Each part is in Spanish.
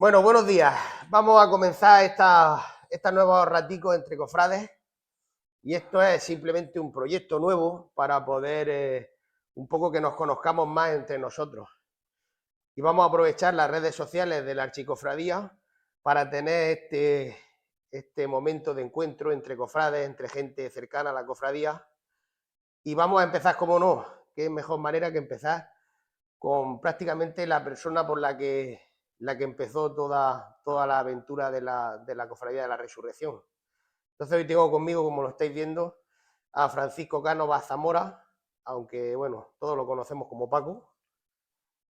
Bueno, buenos días. Vamos a comenzar esta nueva ratico entre cofrades y esto es simplemente un proyecto nuevo para poder un poco que nos conozcamos más entre nosotros. Y vamos a aprovechar las redes sociales de la Archicofradía para tener este momento de encuentro entre cofrades, entre gente cercana a la cofradía. Y vamos a empezar, como no, qué mejor manera que empezar con prácticamente la persona por la que empezó toda la aventura de la Cofradía de la Resurrección. Entonces hoy tengo conmigo, como lo estáis viendo, a Francisco Cánovas Zamora, aunque bueno, todos lo conocemos como Paco.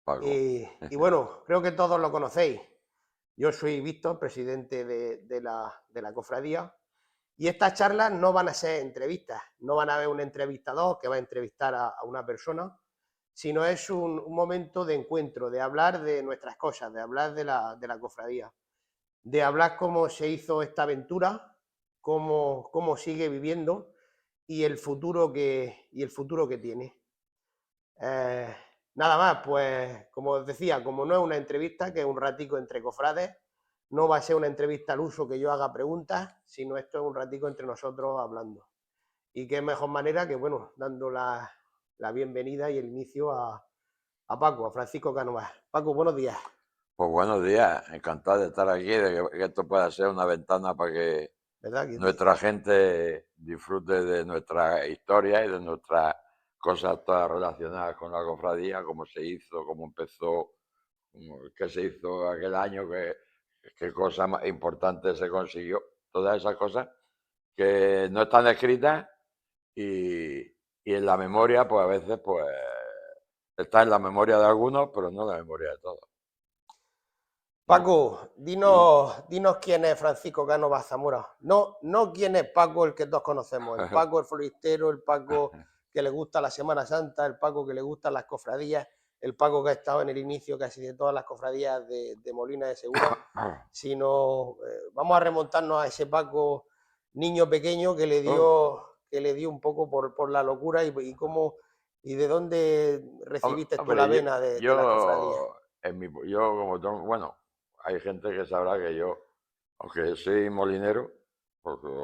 Paco. Y bueno, creo que todos lo conocéis. Yo soy Víctor, presidente de la cofradía, y estas charlas no van a ser entrevistas, no van a haber un entrevistador que va a entrevistar a una persona, sino es un momento de encuentro, de hablar de nuestras cosas, de hablar de la cofradía, de hablar cómo se hizo esta aventura, cómo sigue viviendo y el futuro que tiene. Eh, Nada más, pues como os decía, como no es una entrevista, que es un ratico entre cofrades, no va a ser una entrevista al uso que yo haga preguntas, sino esto es un ratico entre nosotros hablando. Y qué mejor manera que, bueno, dando la bienvenida y el inicio a Paco, a Francisco Cánovas. Paco, buenos días. Pues buenos días, encantado de estar aquí, de que esto pueda ser una ventana para que ¿Verdad? nuestra gente disfrute de nuestra historia y de nuestras cosas todas relacionadas con la cofradía, cómo se hizo, cómo empezó, qué se hizo aquel año, qué cosa más importante se consiguió, todas esas cosas que no están escritas y, y en la memoria, pues a veces pues está en la memoria de algunos, pero no en la memoria de todos. ¿No? Paco, Y dinos quién es Francisco Cánovas Zamora. No, no quién es Paco el que todos conocemos, el Paco el floristero, el Paco que le gusta la Semana Santa, el Paco que le gustan las cofradías, el Paco que ha estado en el inicio casi de todas las cofradías de Molina de Segura, sino vamos a remontarnos a ese Paco niño pequeño que le dio un poco por la locura y de dónde recibiste tú la Hombre, vena de las cofradías. yo como bueno, hay gente que sabrá que yo, aunque soy molinero,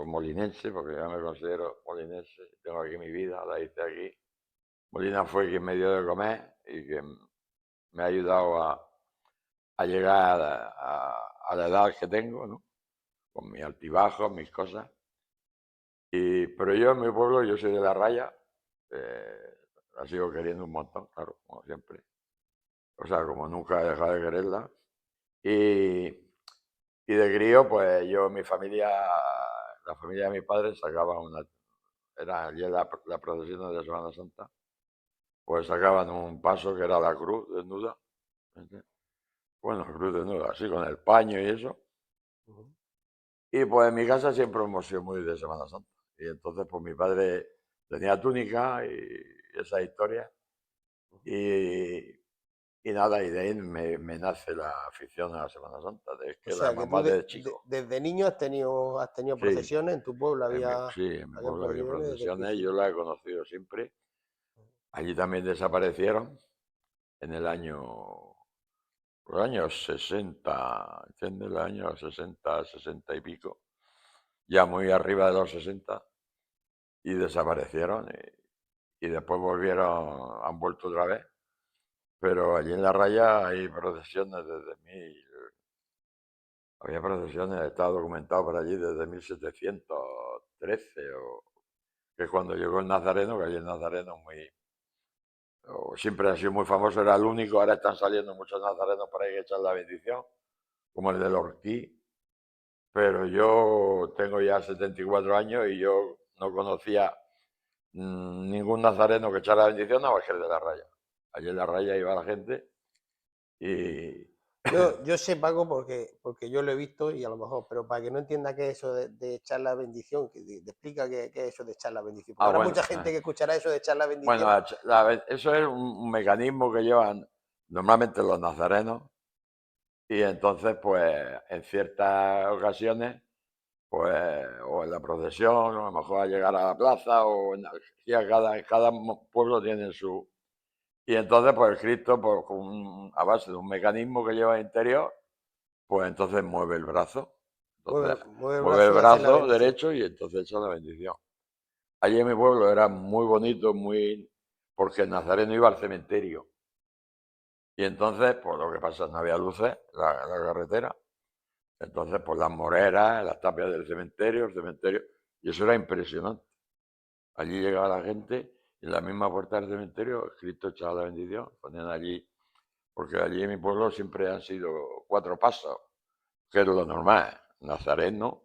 molinense, porque yo me considero molinense, tengo aquí mi vida, la hice aquí. Molina fue quien me dio de comer y que me ha ayudado a llegar a la edad que tengo, ¿no? Con mis altibajos, mis cosas. Pero yo en mi pueblo, yo soy de La Raya, la sigo queriendo un montón, claro, como siempre. O sea, como nunca he dejado de quererla. Y, y de crío, pues yo, mi familia, la familia de mi padre sacaba era allí la procesión de Semana Santa, pues sacaban un paso que era la cruz desnuda. ¿Entiendes? Bueno, cruz desnuda, así con el paño y eso. Y pues en mi casa siempre hemos sido muy de Semana Santa. Y entonces, pues mi padre tenía túnica y esa historia. Y, y nada, y de ahí me nace la afición a la Semana Santa. Es O que la sea, que tú mamá de chico. desde niño has tenido Sí, procesiones, en tu pueblo sí, en mi habían pueblo había procesiones desde el procesiones, yo principio. las he conocido siempre. Allí también desaparecieron en por el año 60, ¿entiendes? El año 60, 60 y pico, ya muy arriba de los 60, y desaparecieron. Y después volvieron, han vuelto otra vez. Pero allí en la raya hay procesiones había procesiones, está documentado por allí desde 1713, que es cuando llegó el Nazareno, que allí el Nazareno siempre ha sido muy famoso, era el único, ahora están saliendo muchos nazarenos por ahí que echan la bendición, como el del Orquí, pero yo tengo ya 74 años y yo no conocía ningún nazareno que echara la bendición, nada más que el de la raya. Allí en la raya iba la gente y... Yo sé, Paco, porque yo lo he visto y a lo mejor, pero para que no entienda qué es eso de echar la bendición, que te explica qué es eso de echar la bendición. Porque Ah, habrá bueno. mucha gente que escuchará eso de echar la Bueno, bendición. eso es un mecanismo que llevan normalmente los nazarenos y entonces, pues, en ciertas ocasiones, pues, o en la procesión, o a lo mejor a llegar a la plaza, sí, cada pueblo tiene su... Y entonces, pues, el Cristo, pues, a base de un mecanismo que lleva interior, pues entonces mueve el brazo. Entonces Mueve el mueve el brazo y hace la brazo bendición. derecho y entonces echa la bendición. Allí en mi pueblo era muy bonito, porque el nazareno iba al cementerio. Y entonces, pues lo que pasa, no había luces, la carretera. Entonces, pues las moreras, las tapias del cementerio, el cementerio. Y eso era impresionante. Allí llegaba la gente y en la misma puerta del cementerio, Cristo echaba la bendición. Ponían allí, porque allí en mi pueblo siempre han sido 4 pasos, que es lo normal. Nazareno,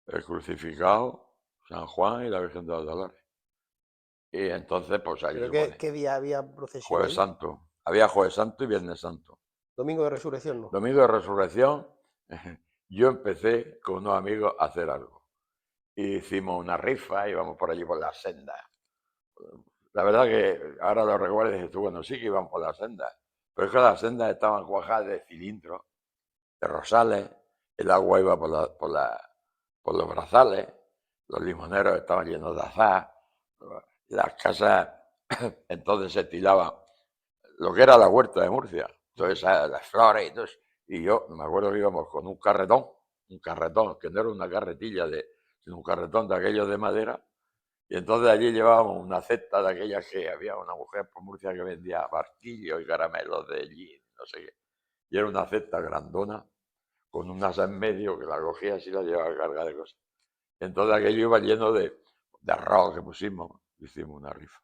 el crucificado, San Juan y la Virgen de los Dolores. Y entonces, pues allí ¿Pero se pone qué día había procesión Jueves allí? Santo. Había Jueves Santo y Viernes Santo. Domingo de Resurrección, ¿no? Domingo de Resurrección, yo empecé con unos amigos a hacer algo. Y hicimos una rifa, íbamos por allí por la senda. La verdad que ahora lo recuerdo y dices tú, bueno, sí que íbamos por la senda. Pero es que las sendas estaban cuajadas de cilindros, de rosales, el agua iba por los brazales, los limoneros estaban llenos de azahar, las casas entonces se tiraban lo que era la huerta de Murcia, entonces las flores y todo eso. Y yo me acuerdo que íbamos con un carretón, que no era una carretilla, sino un carretón de aquellos de madera, y entonces allí llevábamos una cesta de aquellas que había una mujer por Murcia que vendía barquillos y caramelos de allí, no sé qué. Y era una cesta grandona, con un asa en medio que la cogía así y la llevaba cargada de cosas. Entonces aquello iba lleno de arroz que pusimos, hicimos una rifa.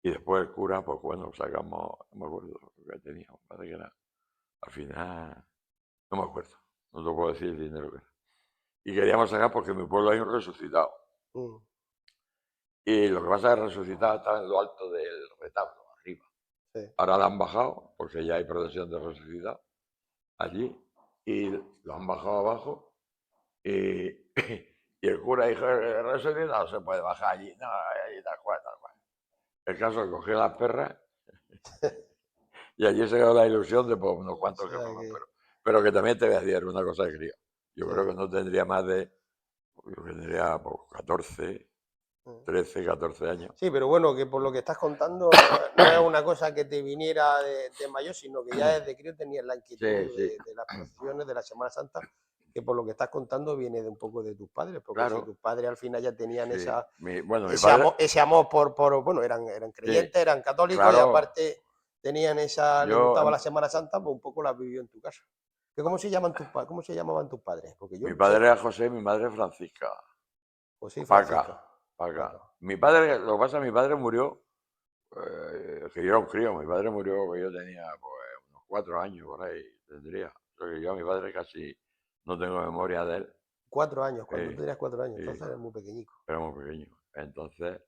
Y después el cura, pues bueno, sacamos, no me acuerdo lo que teníamos, parece que era, al final, no me acuerdo, no te puedo decir el dinero que era. Y queríamos sacar porque en mi pueblo hay un resucitado. Mm, Y lo que pasa es que el resucitado estaba en lo alto del retablo, arriba. sí. Ahora lo han bajado, porque ya hay procesión de resucitado allí, y lo han bajado abajo. Y, y el cura dijo, el resucitado no se puede bajar allí, no, allí tal cual, tal cual. El caso es que cogió las perras y allí se quedó la ilusión de pues, unos O cuantos que sea fuimos, que, pero que también te voy a decir una cosa de crío. Yo sí. creo que no tendría más de, yo tendría pues, 14, Mm. 13, 14 años. Sí, pero bueno, que por lo que estás contando no es una cosa que te viniera de mayor, sino que ya desde crío tenías la Sí, inquietud sí, de las procesiones de la Semana Santa, que por lo que estás contando viene de un poco de tus padres, porque si claro, tus padres al final ya tenían sí. Bueno, mi padre, ese amor bueno, eran sí, creyentes, eran católicos y claro, aparte tenían les yo, gustaba la Semana Santa, pues un poco la vivió en tu casa. ¿Que ¿Cómo se llaman cómo se llamaban tus padres? Porque yo mi sé, padre era José y mi madre Francisca, José y Paca, Francisca. Paca. Paca. Mi padre, lo que pasa, mi padre murió, que yo era un crío, mi padre murió que yo tenía pues, unos 4 años por ahí, tendría. Porque yo a mi padre casi no tengo memoria de él. 4 años, cuando tú eh, tenías 4 años, y entonces eres muy pequeñico. era muy pequeño. Entonces,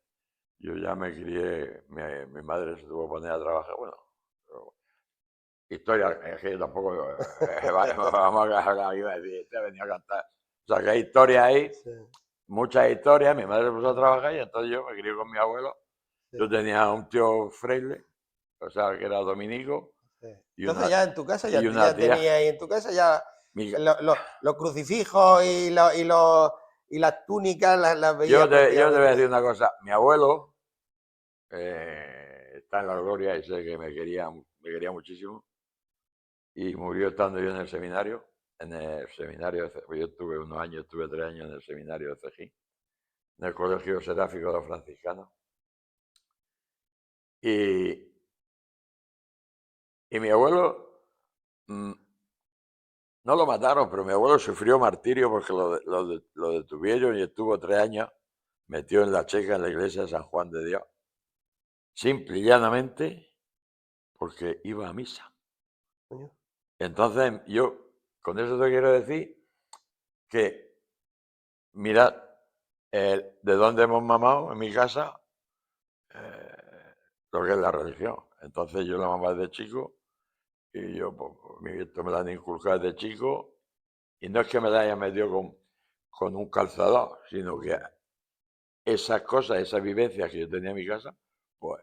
yo ya me crié, mi madre se tuvo que poner a trabajar, bueno, pero historia, es que yo tampoco, vamos a hablar, iba a decir, te venía a cantar. O sea, que hay historias ahí, Sí, muchas historias, mi madre se puso a trabajar y entonces yo me crié con mi abuelo. sí, Yo tenía un tío fraile, o sea, que era dominico, sí. y Entonces una, ya en tu casa y una ya tía. tenías, en tu casa ya mi- los crucifijos y las túnicas las veía yo te voy a decir apropiadamente. una cosa, mi abuelo está en la gloria y sé que me quería muchísimo. Y murió estando yo en el seminario, yo estuve unos años, estuve 3 años en el seminario de Cejín, en el Colegio Seráfico de los Franciscanos. Y, y mi abuelo, mm, no lo mataron, pero mi abuelo sufrió martirio porque lo detuvieron y estuvo 3 años metido en la checa en la iglesia de San Juan de Dios. Simple y llanamente porque iba a misa. Coño. Entonces, yo con eso te quiero decir que, mirad, de dónde hemos mamado en mi casa, lo que es la religión. Entonces yo la mamá desde chico y yo, pues, esto me la han inculcado desde chico y no es que me la haya metido con un calzador, sino que esas cosas, esas vivencias que yo tenía en mi casa, pues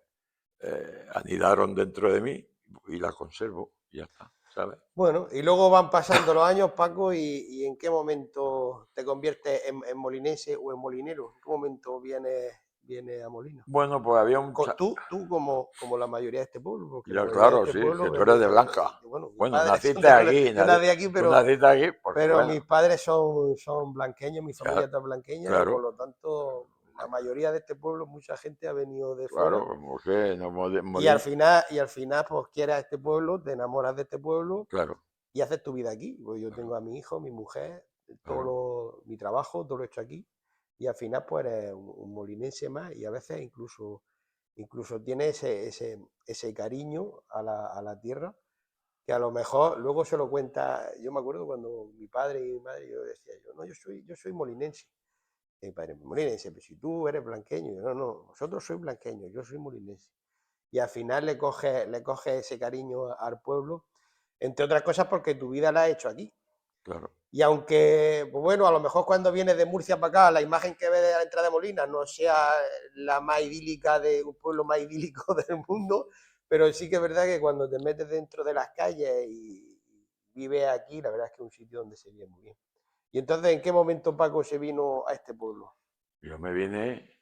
anidaron dentro de mí y las conservo y ya está, ¿sabes? Bueno, y luego van pasando los años, Paco, y ¿en qué momento te conviertes en molinense o en molinero? ¿En qué momento vienes viene a Molina? Bueno, pues había un... Tú como la mayoría de este pueblo, porque la Yo, mayoría de claro, este sí, pueblo que tú es eres de Blanca. bueno, mis Bueno, padres son naciste aquí, yo nací aquí, tú naciste aquí porque, pero bueno, mis padres son blanqueños, mi familia ya, está blanqueña y por claro, lo tanto la mayoría de este pueblo, mucha gente ha venido de fuera claro, porque no y al final pues quieres este pueblo, te enamoras de este pueblo claro, y haces tu vida aquí. Pues yo tengo claro, a mi hijo, mi mujer, claro, mi trabajo, todo lo he hecho aquí y al final pues eres un molinense más y a veces incluso tiene ese cariño a la tierra que a lo mejor luego se lo cuenta. Yo me acuerdo cuando mi padre y mi madre, yo decía, no, yo soy molinense. Y mi padre, molinense, pero si tú eres blanqueño, yo, no, vosotros sois blanqueños, yo soy molinense. Y al final le coge ese cariño al pueblo, entre otras cosas porque tu vida la has hecho aquí. claro, Y aunque, pues bueno, a lo mejor cuando vienes de Murcia para acá, la imagen que ves de la entrada de Molina no sea la más idílica de un pueblo más idílico del mundo, pero sí que es verdad que cuando te metes dentro de las calles y vives aquí, la verdad es que es un sitio donde se vive muy bien. Y entonces, ¿en qué momento Paco se vino a este pueblo? yo me vine,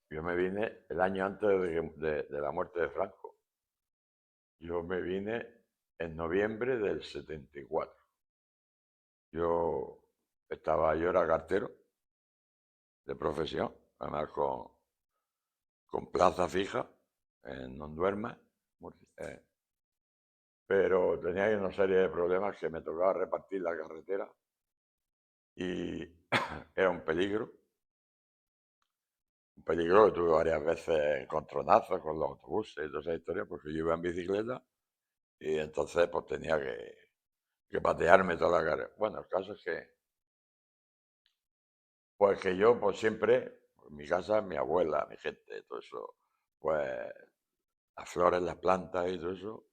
yo me vine el año antes de la muerte de Franco. Yo me vine en noviembre del 74. Yo era cartero de profesión, además con plaza fija en Nonduerma, pero tenía ahí una serie de problemas que me tocaba repartir la carretera y era un peligro que tuve varias veces encontronazos con los autobuses y toda esa historia, porque yo iba en bicicleta y entonces pues tenía que patearme toda la carretera. Bueno, el caso es que, pues que yo pues siempre, en mi casa, mi abuela, mi gente, todo eso, pues las flores, las plantas y todo eso,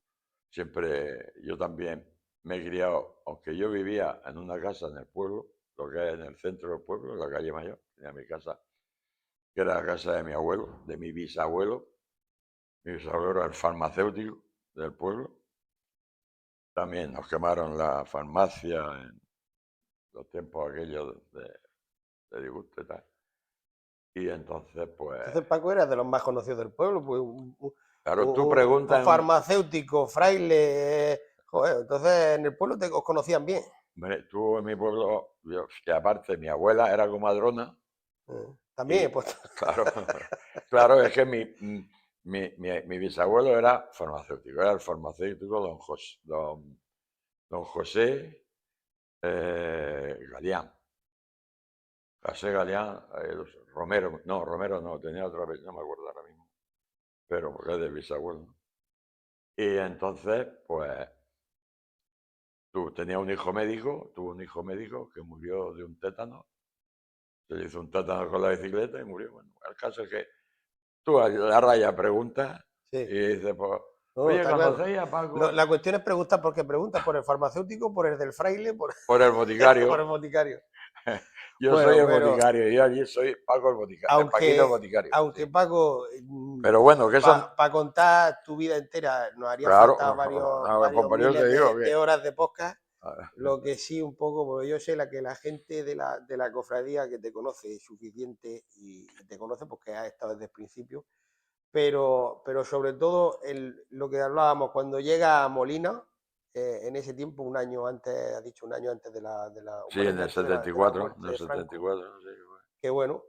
siempre yo también me he criado, aunque yo vivía en una casa en el pueblo, lo que es en el centro del pueblo, en la calle Mayor, tenía mi casa, que era la casa de mi abuelo, de mi bisabuelo. Mi bisabuelo era el farmacéutico del pueblo. También nos quemaron la farmacia en los tiempos aquellos de disgusto y tal. Y entonces, pues, Entonces Paco era de los más conocidos del pueblo, pues claro, tú preguntas un farmacéutico, fraile, joder, entonces en el pueblo os conocían bien. tú en mi pueblo, que aparte mi abuela era comadrona. También, Y pues claro, claro, es que mi bisabuelo era farmacéutico, era el farmacéutico don José Galeán. José Galeán, Romero, no, Romero no, tenía otra vez, no me acuerdo ahora mismo, pero porque es de bisabuelo, ¿no? Y entonces, pues, tuvo un hijo médico que murió de un tétano, se le hizo un tétano con la bicicleta y murió. Bueno, el caso es que tú a la raya preguntas sí, y dices, pues, no, oye, está claro. ¿conocéis a Paco? La cuestión es preguntar por qué preguntas, por el farmacéutico, por el del fraile, Por el por el boticario. boticario. Yo soy Bueno, el pero boticario, yo allí soy Paco el boticario, Paquito el aunque, boticario, sí. aunque Paco, Pero bueno, que son, para contar tu vida entera nos haría claro, falta no, pues varios por eso te miles digo de que... horas de podcast. ah, Lo que sí un poco, porque yo sé que la gente de la cofradía que te conoce es suficiente y te conoce porque has estado desde el principio, pero sobre todo lo que hablábamos, cuando llega a Molina, en ese tiempo, un año antes, ha dicho un año antes Sí, un en año el antes de la 74, muerte del de Franco, 74, no sé qué fue. que bueno,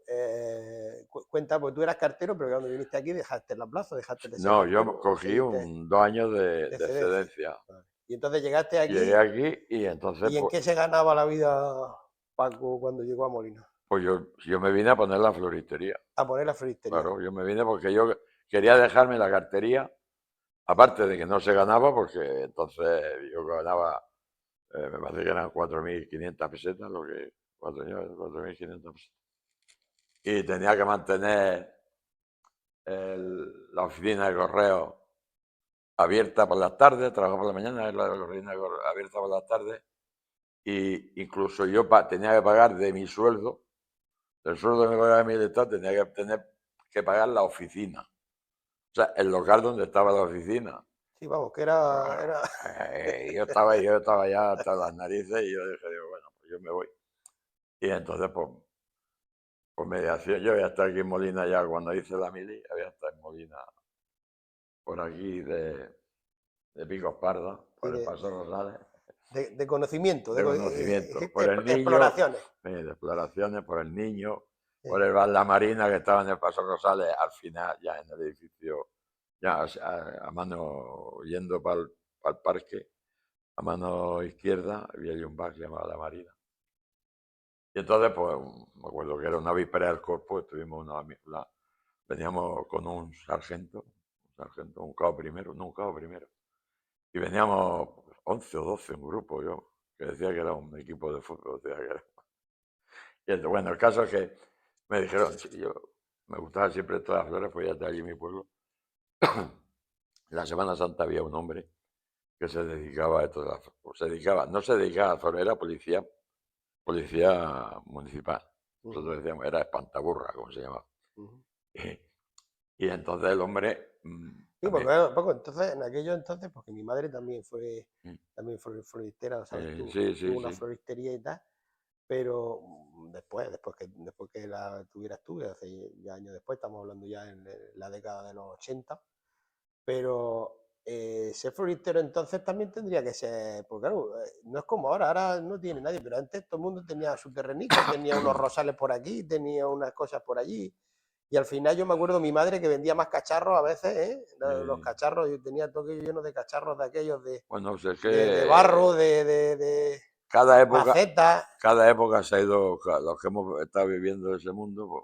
cuenta, pues tú eras cartero, pero cuando viniste aquí dejaste la plaza, dejaste de ser No, yo cartero, cogí seguiste 2 años de de excedencia. excedencia. Vale. Y entonces llegaste Llegué aquí, aquí y entonces, ¿y en qué se ganaba la vida Paco cuando llegó a Molina? pues yo me vine a poner la floristería. A poner la floristería. Claro, yo me vine porque yo quería dejarme la cartería, aparte de que no se ganaba, porque entonces yo ganaba, me parece que eran 4.500 pesetas, lo que, 4.500 pesetas. Y tenía que mantener la oficina de correo abierta por las tardes, trabajaba por la mañana, la oficina de correo abierta por las tardes, y incluso yo tenía que pagar de mi sueldo, del sueldo que me pagaba mi director, tenía que tener que pagar la oficina. O sea, el local donde estaba la oficina. Sí, vamos, que Claro. era... Yo estaba ya hasta las narices y yo dije, digo, bueno, pues yo me voy. Y entonces, pues mediación. Yo había estado aquí en Molina ya cuando hice la mili, había estado en Molina, por aquí de Picos Pardos, Y por el Paso Rosales, de conocimiento, de conocimiento, por el niño, exploraciones. de exploraciones, por el niño, por Sí. el bar La Marina que estaba en el Paso Rosales, al final ya en el edificio, ya a mano yendo para el parque, a mano izquierda había ahí un bar que se llamaba La Marina. Y entonces, pues, me acuerdo que era una víspera del Corpus, estuvimos veníamos con un sargento, un cabo primero, no, un cabo primero, y veníamos 11 o 12 un grupo, yo, que decía que era un equipo de fútbol, decía que era. Y bueno, el caso es que me dijeron, sí, yo me gustaba siempre todas las flores, pues ya de allí mi pueblo. La Semana Santa había un hombre que se dedicaba a todas no se dedicaba a la flor, era policía municipal. Ujú, Nosotros decíamos, era espantaburra, como se llamaba. ujú. Y entonces el hombre Sí, porque también, claro, Paco, entonces, en aquellos entonces, porque mi madre mm, también fue floristera, ¿sabes? sí, Tuvo sí, una sí, floristería y tal, pero después que la tuvieras tú, hace ya años después, estamos hablando ya en la década de los 80, pero ser floristero entonces también tendría que ser, porque claro, no es como ahora, ahora no tiene nadie, pero antes todo el mundo tenía su terrenico, tenía unos rosales por aquí, tenía unas cosas por allí, y al final yo me acuerdo mi madre que vendía más cacharros a veces, ¿eh? Los sí. cacharros, yo tenía todo aquello lleno de cacharros de aquellos Bueno, o sea, es de barro, que de cada época, macetas, cada época se ha ido, los que hemos estado viviendo ese mundo, pues,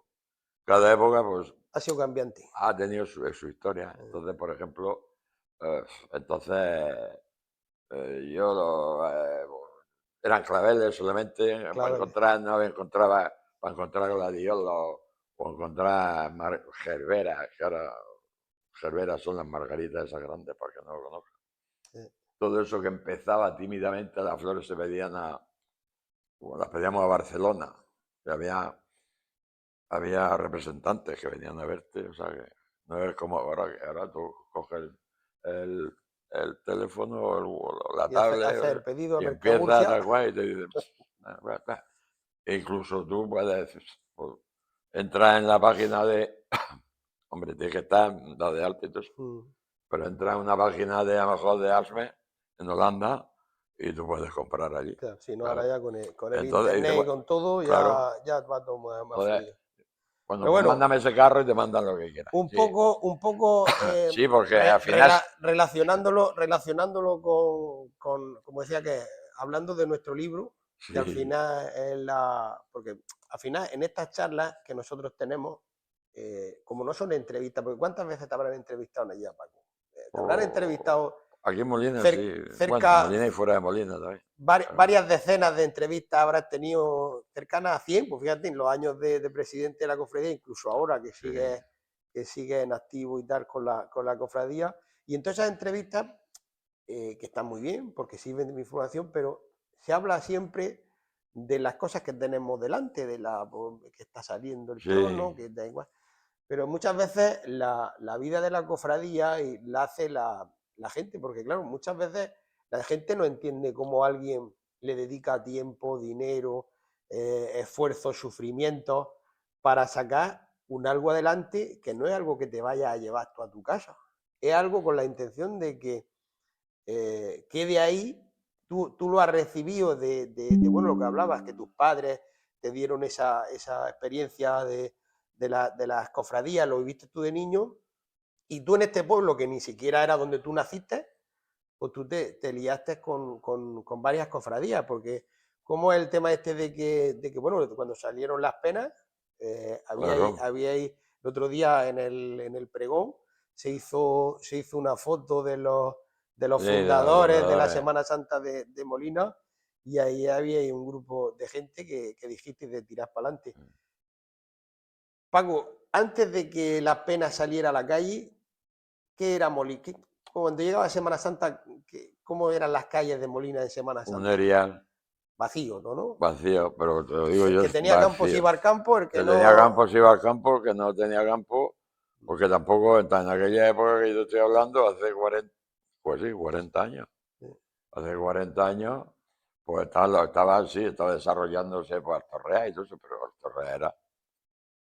cada época pues ha sido cambiante. ha tenido su historia. Eh, Entonces, por ejemplo, eh, entonces yo eran claveles solamente, para claveles. encontrar, no encontraba, para encontrar gladiolos o encontrar gerberas, que ahora gerberas son las margaritas esas grandes, para que no lo conozcan. eh, Todo eso que empezaba tímidamente, las flores se pedían como las pedíamos a Barcelona, que había representantes que venían a verte, o sea que no es como ahora, que ahora tú coges el, el teléfono o la y tablet hacer pedido a y empiezas Mercamurcia. tal cual y te dicen, e incluso tú puedes pues, entrar en la página de, hombre, tienes que estar dado de alta y todo eso, Mm, pero entra en una página de a lo mejor de Asme en Holanda y tú puedes comprar allí, claro, si no, ahora claro. ya con el Entonces, dice, internet y con todo, claro, ya va todo más entonces, fluido. bueno, Pero pues bueno, mándame ese carro y te mandan lo que quieras. Sí, un poco sí, porque al final, relacionándolo como decía que, hablando de nuestro libro, que al sí, final porque al final en estas charlas que nosotros tenemos, como no son entrevistas, porque ¿cuántas veces te habrán entrevistado allá, Paco? Te habrán o entrevistado aquí en Molina, sí, bueno, en cerca, Molina y fuera de Molina también. Claro. varias decenas de entrevistas habrás tenido cercanas a 100, pues fíjate, en los años de presidente de la cofradía, incluso ahora Sí, que sigue en activo y tal con la cofradía. Y en todas esas entrevistas, que están muy bien, porque sirven de mi información, pero se habla siempre de las cosas que tenemos delante, que está saliendo el sí, trono, que da igual. Pero muchas veces la vida de la cofradía y la hace la gente, porque claro, muchas veces la gente no entiende cómo alguien le dedica tiempo, dinero, esfuerzo, sufrimiento para sacar un algo adelante que no es algo que te vaya a llevar tú a tu casa. Es algo con la intención de que quede ahí, tú lo has recibido bueno, lo que hablabas, que tus padres te dieron esa experiencia de las cofradías, lo viviste tú de niño, y tú en este pueblo que ni siquiera era donde tú naciste, pues tú te liaste con varias cofradías, porque como es el tema este de que bueno, cuando salieron las penas, claro. el otro día en el pregón se hizo una foto de los Sí, de los fundadores de la fundadores. Semana Santa de Molina, y ahí había un grupo de gente que dijiste de tirar para adelante. Paco, antes de que la pena saliera a la calle, ¿qué era Molina? Cuando llegaba Semana Santa, ¿cómo eran las calles de Molina en Semana Un Santa? erial Vacío, ¿no? vacío, pero te lo digo El yo, que es tenía campos vacío. iba al campo, el que Que tenía no... campo se iba al campo, que no tenía campo, porque tampoco en aquella época que yo estoy hablando, hace 40, pues sí, 40 años. Hace 40 años, pues estaba, sí, estaba desarrollándose pues Torrea y todo eso, pero Torrea era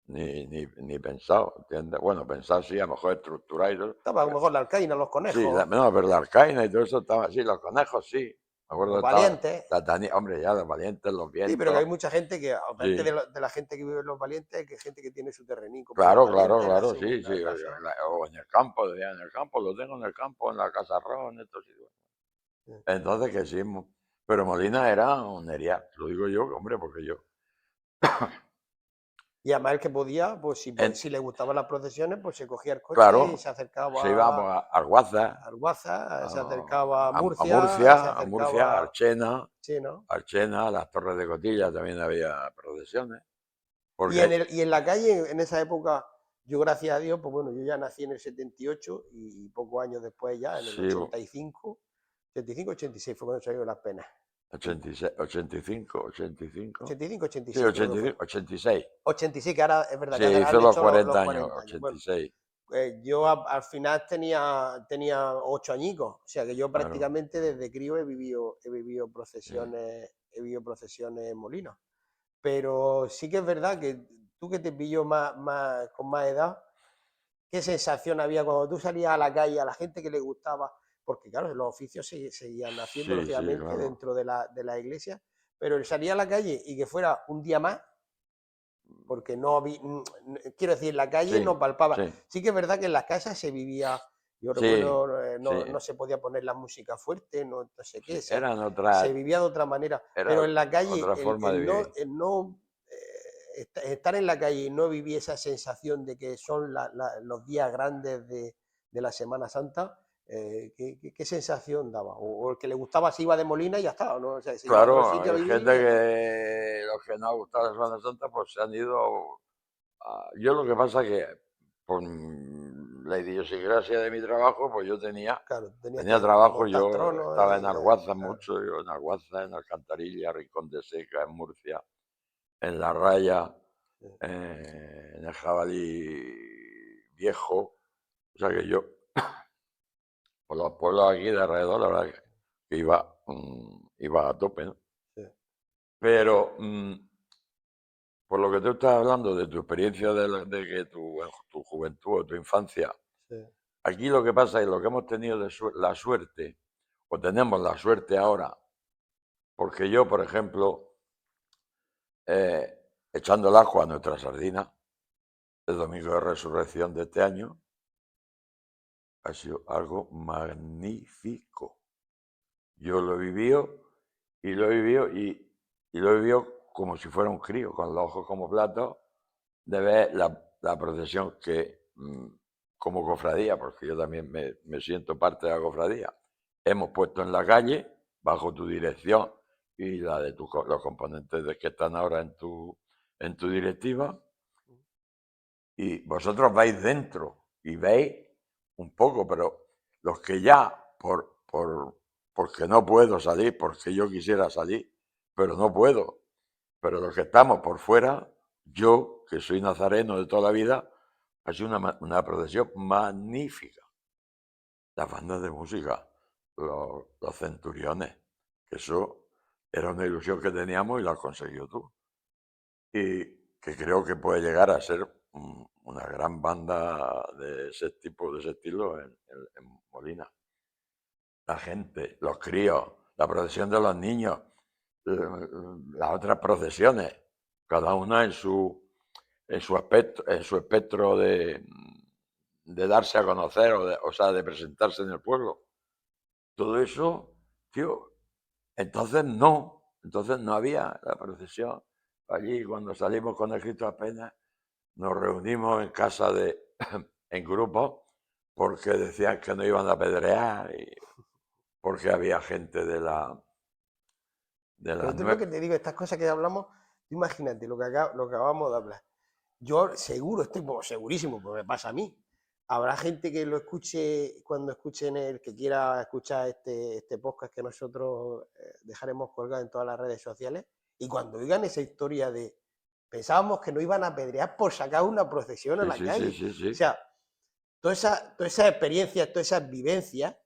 ni pensado, ¿entiendes? Bueno, pensado sí, a lo mejor estructurar y todo. Estaba a lo mejor la alcaina, los Sí, conejos, no, pero la arcaina y todo eso estaba así, los conejos sí. Me acuerdo los que estaba valientes. hombre, ya los valientes, los Sí, pero que hay vientos. mucha gente que, aparte Sí, de la gente que vive en los valientes, que hay gente que tiene su terrenico por los claro, claro, valientes, la claro, sí, segunda sí. casa. O en el campo, decía, en el campo, lo tengo en el campo, en la casa Roja, en estos sitios. Sí. Entonces, que sí, pero Molina era un erial, lo digo yo, hombre, porque yo. Y además el que podía, pues En- si le gustaban las procesiones, pues se cogía el coche y claro, se se iba acercaba pues, a Arguaza, a Arguaza, se acercaba a a Murcia, se A Murcia, a acercaba, Archena, sí, ¿no? a las Torres de Cotilla también había procesiones, porque Y en la calle, en esa época, yo gracias a Dios, pues bueno, yo ya nací en el 78 y pocos años después ya, en el sí, 85, 86 fue cuando salieron las penas. 86, 85, 85, 85, sí, 86 creo que fue. 85, 86. 86, que ahora es verdad Sí, que ahora hizo han los hecho 40 los años, 40 años. Bueno, 86, yo al final tenía 8 añicos, o sea que yo claro. prácticamente desde crío he vivido procesiones en Molinos. Pero sí que es verdad que tú que te pilló con más edad, ¿qué sensación había cuando tú salías a la calle, a la gente que le gustaba? Porque claro, los oficios seguían haciendo, Sí, sí, lógicamente, claro. dentro de la iglesia, pero el salir a la calle y que fuera un día más, porque no había, quiero decir, la calle Sí, no palpaba. sí, Sí que es verdad que en las casas se vivía, yo sí, recuerdo, sí, no se podía poner la música fuerte, no sé sí. qué, se Otra, vivía de otra manera, era pero en la calle, otra forma de vivir. el no estar en la calle y no vivir esa sensación de que son los días grandes de la Semana Santa, ¿qué sensación daba? O el que le gustaba se iba de Molina y ya está, ¿no? O sea, se iba a otro Claro, sitio a hay vivir gente y ya está. que los que no ha gustado la Semana Santa, pues se han ido. Yo lo que pasa que por la idiosincrasia de mi trabajo, pues yo Claro, tenías tenía que trabajo, montar yo tronos estaba en y Arguaza claro, mucho, yo en Arguaza, en Alcantarilla, Rincón de Seca, en Murcia, en La Raya, sí, en el Jabalí Viejo. O sea que yo, por los pueblos aquí de alrededor, la verdad que iba a tope, ¿no? sí, Pero por lo que tú estás hablando de tu experiencia de que tu juventud o tu infancia, sí, aquí lo que pasa es lo que hemos tenido la suerte, o tenemos la suerte ahora, porque yo, por ejemplo, eh, echando el ajo a nuestra sardina, el domingo de resurrección de este año, ha sido algo magnífico. Yo lo he vivido y lo he vivido y lo he vivido como si fuera un crío, con los ojos como platos, de ver la procesión que, como cofradía, porque yo también me siento parte de la cofradía, hemos puesto en la calle, bajo tu dirección y la de los componentes que están ahora en tu directiva, y vosotros vais dentro y veis un poco, pero los que ya, porque no puedo salir, porque yo quisiera salir, pero no puedo, pero los que estamos por fuera, yo, que soy nazareno de toda la vida, ha sido una procesión magnífica. Las bandas de música, los centuriones, que eso era una ilusión que teníamos y la has conseguido tú. Y que creo que puede llegar a ser una gran banda de ese tipo, de ese estilo en Molina. La gente, los críos, la procesión de los niños, las otras procesiones, cada una en su espectro de darse a conocer, o sea, de presentarse en el pueblo. Todo eso, tío, entonces no había la procesión. Allí, cuando salimos con el Cristo apenas, nos reunimos en casa en grupo, porque decían que no iban a apedrear y porque había gente de la pero tú lo nueva. que te digo, estas cosas que hablamos, tú imagínate lo que acabamos de hablar. Yo seguro, estoy segurísimo, porque me pasa a mí. Habrá gente que lo escuche cuando escuchen el que quiera escuchar este podcast que nosotros dejaremos colgado en todas las redes sociales. Y cuando oigan esa historia de pensábamos que no iban a apedrear por sacar una procesión a Sí, la sí, sí, calle. sí, O sí. sea, todas esas experiencias, todas esas vivencias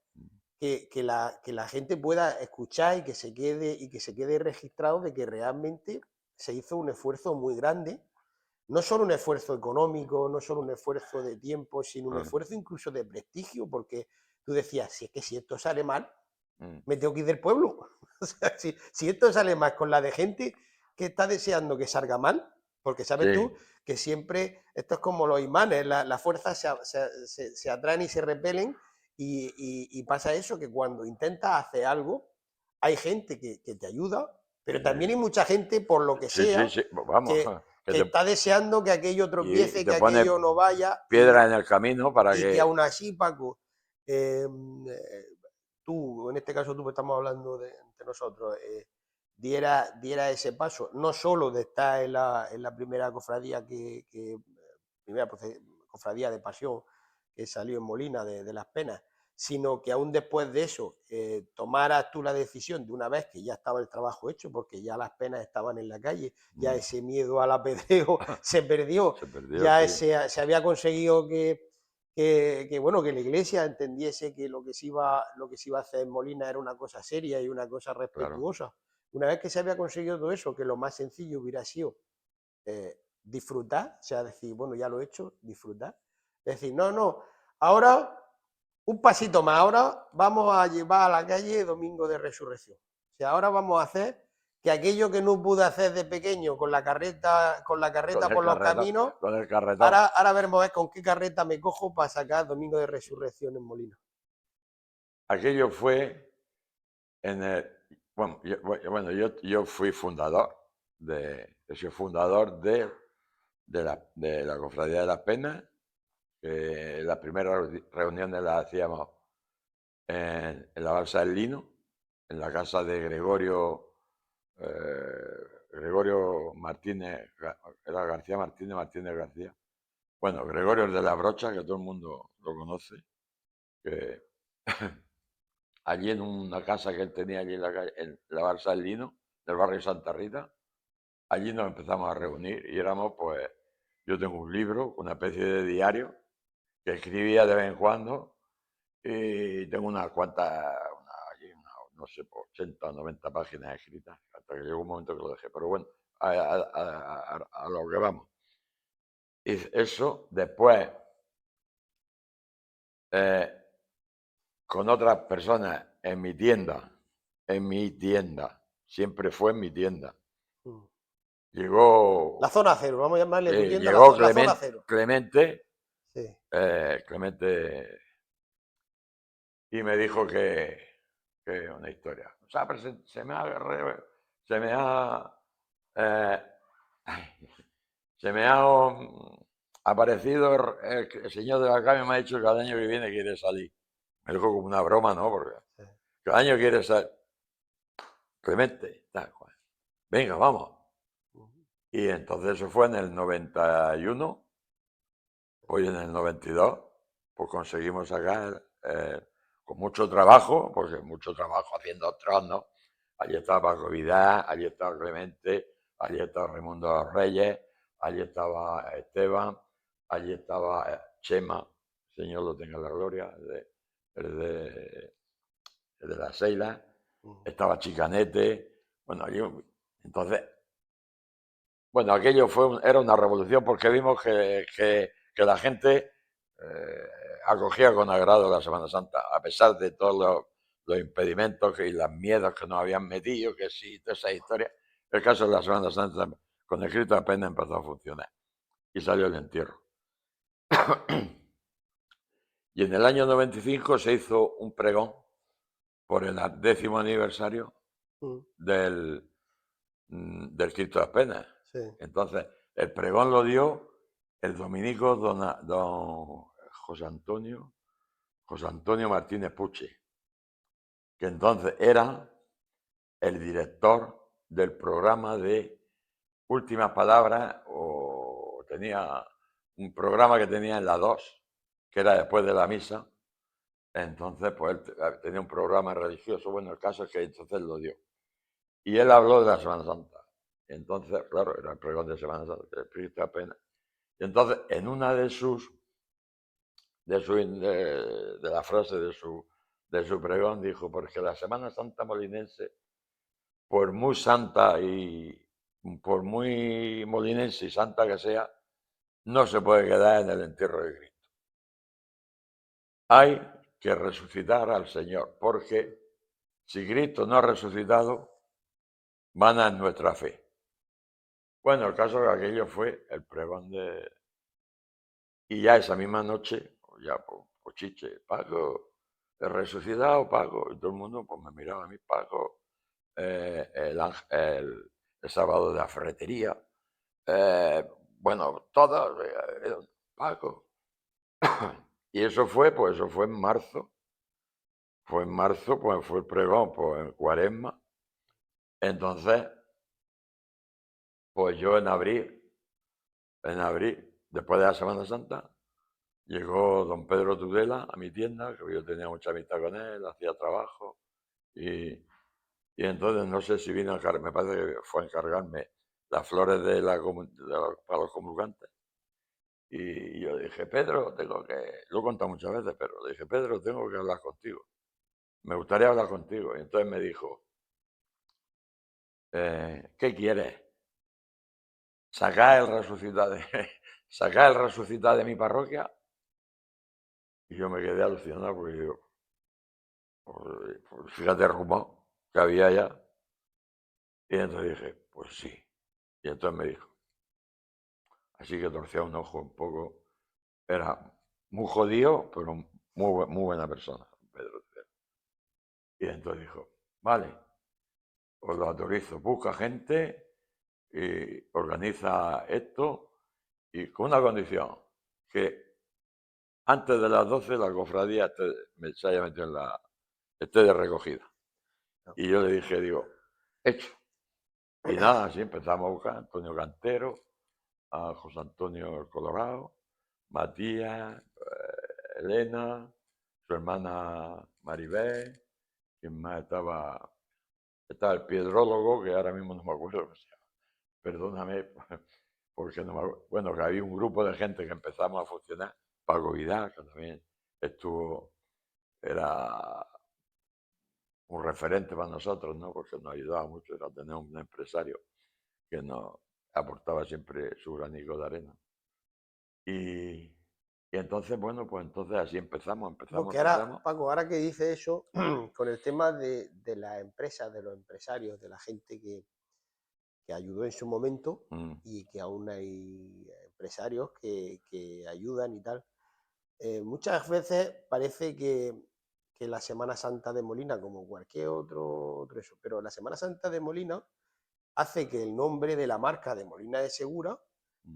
que la gente pueda escuchar y que se quede registrado de que realmente se hizo un esfuerzo muy grande no solo un esfuerzo económico, no solo un esfuerzo de tiempo, sino un Claro. esfuerzo incluso de prestigio, porque tú decías, si es que si esto sale mal, Mm. me tengo que ir del pueblo. O sea, si esto sale mal con la de gente que está deseando que salga mal, porque sabes Sí, tú que siempre esto es como los imanes, las fuerzas se atraen y se repelen, y pasa eso, que cuando intentas hacer algo, hay gente que te ayuda, pero también sí, hay mucha gente, por lo que sí, sí, sea, sí, vamos, que, que está deseando que aquello y tropiece, que te pone aquello no vaya, piedra en el camino para y que que... aún así, Paco, eh, eh, tú, en este caso tú, pues estamos hablando de entre nosotros, diera ese paso, no solo de estar en la primera cofradía primera cofradía de pasión que salió en Molina de Las Penas, sino que aún después de eso tomaras tú la decisión de una vez que ya estaba el trabajo hecho, porque ya las penas estaban en la calle, ya Mm, ese miedo al apedreo se perdió, se perdió, ya sí, se había conseguido bueno, que la iglesia entendiese que lo que se iba a hacer en Molina era una cosa seria y una cosa claro, respetuosa. Una vez que se había conseguido todo eso, que lo más sencillo hubiera sido disfrutar, o sea, decir, bueno, ya lo he hecho, disfrutar. Es decir, no, no, ahora un pasito más, ahora vamos a llevar a la calle Domingo de Resurrección. O sea, ahora vamos a hacer que aquello que no pude hacer de pequeño con la carreta por los caminos, con el carretón. ahora veremos a ver con qué carreta me cojo para sacar Domingo de Resurrección en Molina. Aquello fue en el... Bueno, yo fui fundador he sido fundador de la Cofradía de las Penas, que las primeras reuniones las hacíamos en la Balsa del Lino, en la casa de Gregorio Martínez, era García Martínez, Martínez García. Bueno, Gregorio es de la Brocha, que todo el mundo lo conoce, que allí en una casa que él tenía allí en la Balsa del Lino, del barrio Santa Rita, allí nos empezamos a reunir y éramos, pues, yo tengo un libro, una especie de diario, que escribía de vez en cuando, y tengo unas cuantas, no sé, por 80 o 90 páginas escritas, hasta que llegó un momento que lo dejé. Pero bueno, a lo que vamos. Y eso después, eh, con otras personas en mi tienda, siempre fue en mi tienda. Mm. La Llegó, zona cero, vamos a llamarle tu tienda llegó la zona cero. Sí. Clemente, y me dijo que una historia. O sea, pero se me ha, eh, se me ha aparecido el señor de la calle, me ha dicho que cada año que viene quiere salir. Me dijo como una broma, ¿no? Porque Sí. cada año quiere salir. Clemente, tal cual. Venga, vamos. Y entonces eso fue en el 91, hoy en el 92, pues conseguimos sacar, con mucho trabajo, porque mucho trabajo haciendo tronos. Allí estaba Paco Vidal, allí estaba Clemente, allí estaba Raimundo de los Reyes, allí estaba Esteban, allí estaba Chema, Señor lo tenga en la gloria, el de la Seila, estaba Chicanete, bueno, allí, entonces, bueno, aquello era una revolución porque vimos que la gente acogía con agrado la Semana Santa, a pesar de todos los impedimentos y los miedos que nos habían metido, que sí, toda esa historia. El caso de la Semana Santa, con el Cristo apenas empezó a funcionar y salió el entierro. Y en el año 95 se hizo un pregón por el 10º aniversario Mm. del Cristo de las Penas. Sí. Entonces, el pregón lo dio el dominico don José Antonio Martínez Puche, que entonces era el director del programa de Últimas Palabras, o tenía un programa que tenía en la 2, que era después de la misa. Entonces, pues él tenía un programa religioso. Bueno, el caso es que entonces lo dio. Y él habló de la Semana Santa. Entonces, claro, era el pregón de Semana Santa, el Cristo apenas. Y entonces, en una de la frase de su pregón, dijo, porque la Semana Santa molinense, por muy santa y por muy molinense y santa que sea, no se puede quedar en el entierro de Cristo. Hay que resucitar al Señor, porque si Cristo no ha resucitado, vana es nuestra fe. Bueno, el caso de aquello fue el pregón de... Y ya esa misma noche, ya por chiche, Paco, he resucitado, Paco, y todo el mundo pues me miraba a mí, Paco, el sábado de la ferretería, bueno, todos, Paco. Y eso fue en marzo. Fue en marzo, pues fue el pregón, pues en Cuaresma. Entonces, pues yo en abril, después de la Semana Santa, llegó don Pedro Tudela a mi tienda, que yo tenía mucha amistad con él, hacía trabajo, y, y entonces no sé si vino a encargarme, me parece que fue a encargarme las flores para los comulgantes. Y yo dije, Pedro, lo he contado muchas veces, pero le dije, Pedro, tengo que hablar contigo. Me gustaría hablar contigo. Y entonces me dijo, ¿qué quieres? ¿Sacar el resucitado sacar el resucitado de mi parroquia? Y yo me quedé alucinado porque digo, pues fíjate el rumor que había ya. Y entonces dije, pues sí. Y entonces me dijo, así que torcía un ojo un poco. Era muy jodido, pero muy buena persona, Pedro. Y entonces dijo, vale, os lo autorizo, busca gente y organiza esto y con una condición, que antes de las 12 la cofradía se haya metido esté de recogida. Y yo le dije, digo, hecho. Y nada, así empezamos a buscar a Antonio Cantero, a José Antonio el Colorado, Matías, Elena, su hermana Maribel, quien más estaba el piedrólogo, que ahora mismo no me acuerdo cómo se llama. Perdóname, porque no me acuerdo. Bueno, que había un grupo de gente que empezamos a funcionar. Paco Vidal, que también era un referente para nosotros, ¿no? Porque nos ayudaba mucho, era tener un empresario que nos aportaba siempre su granico de arena. Y, y entonces, bueno, pues entonces así Porque ahora, Paco, ahora que dice eso, con el tema de las empresas, de los empresarios, de la gente que ayudó en su momento y que aún hay empresarios que ayudan y tal. Muchas veces parece que la Semana Santa de Molina, como cualquier otro eso, pero la Semana Santa de Molina hace que el nombre de la marca de Molina de Segura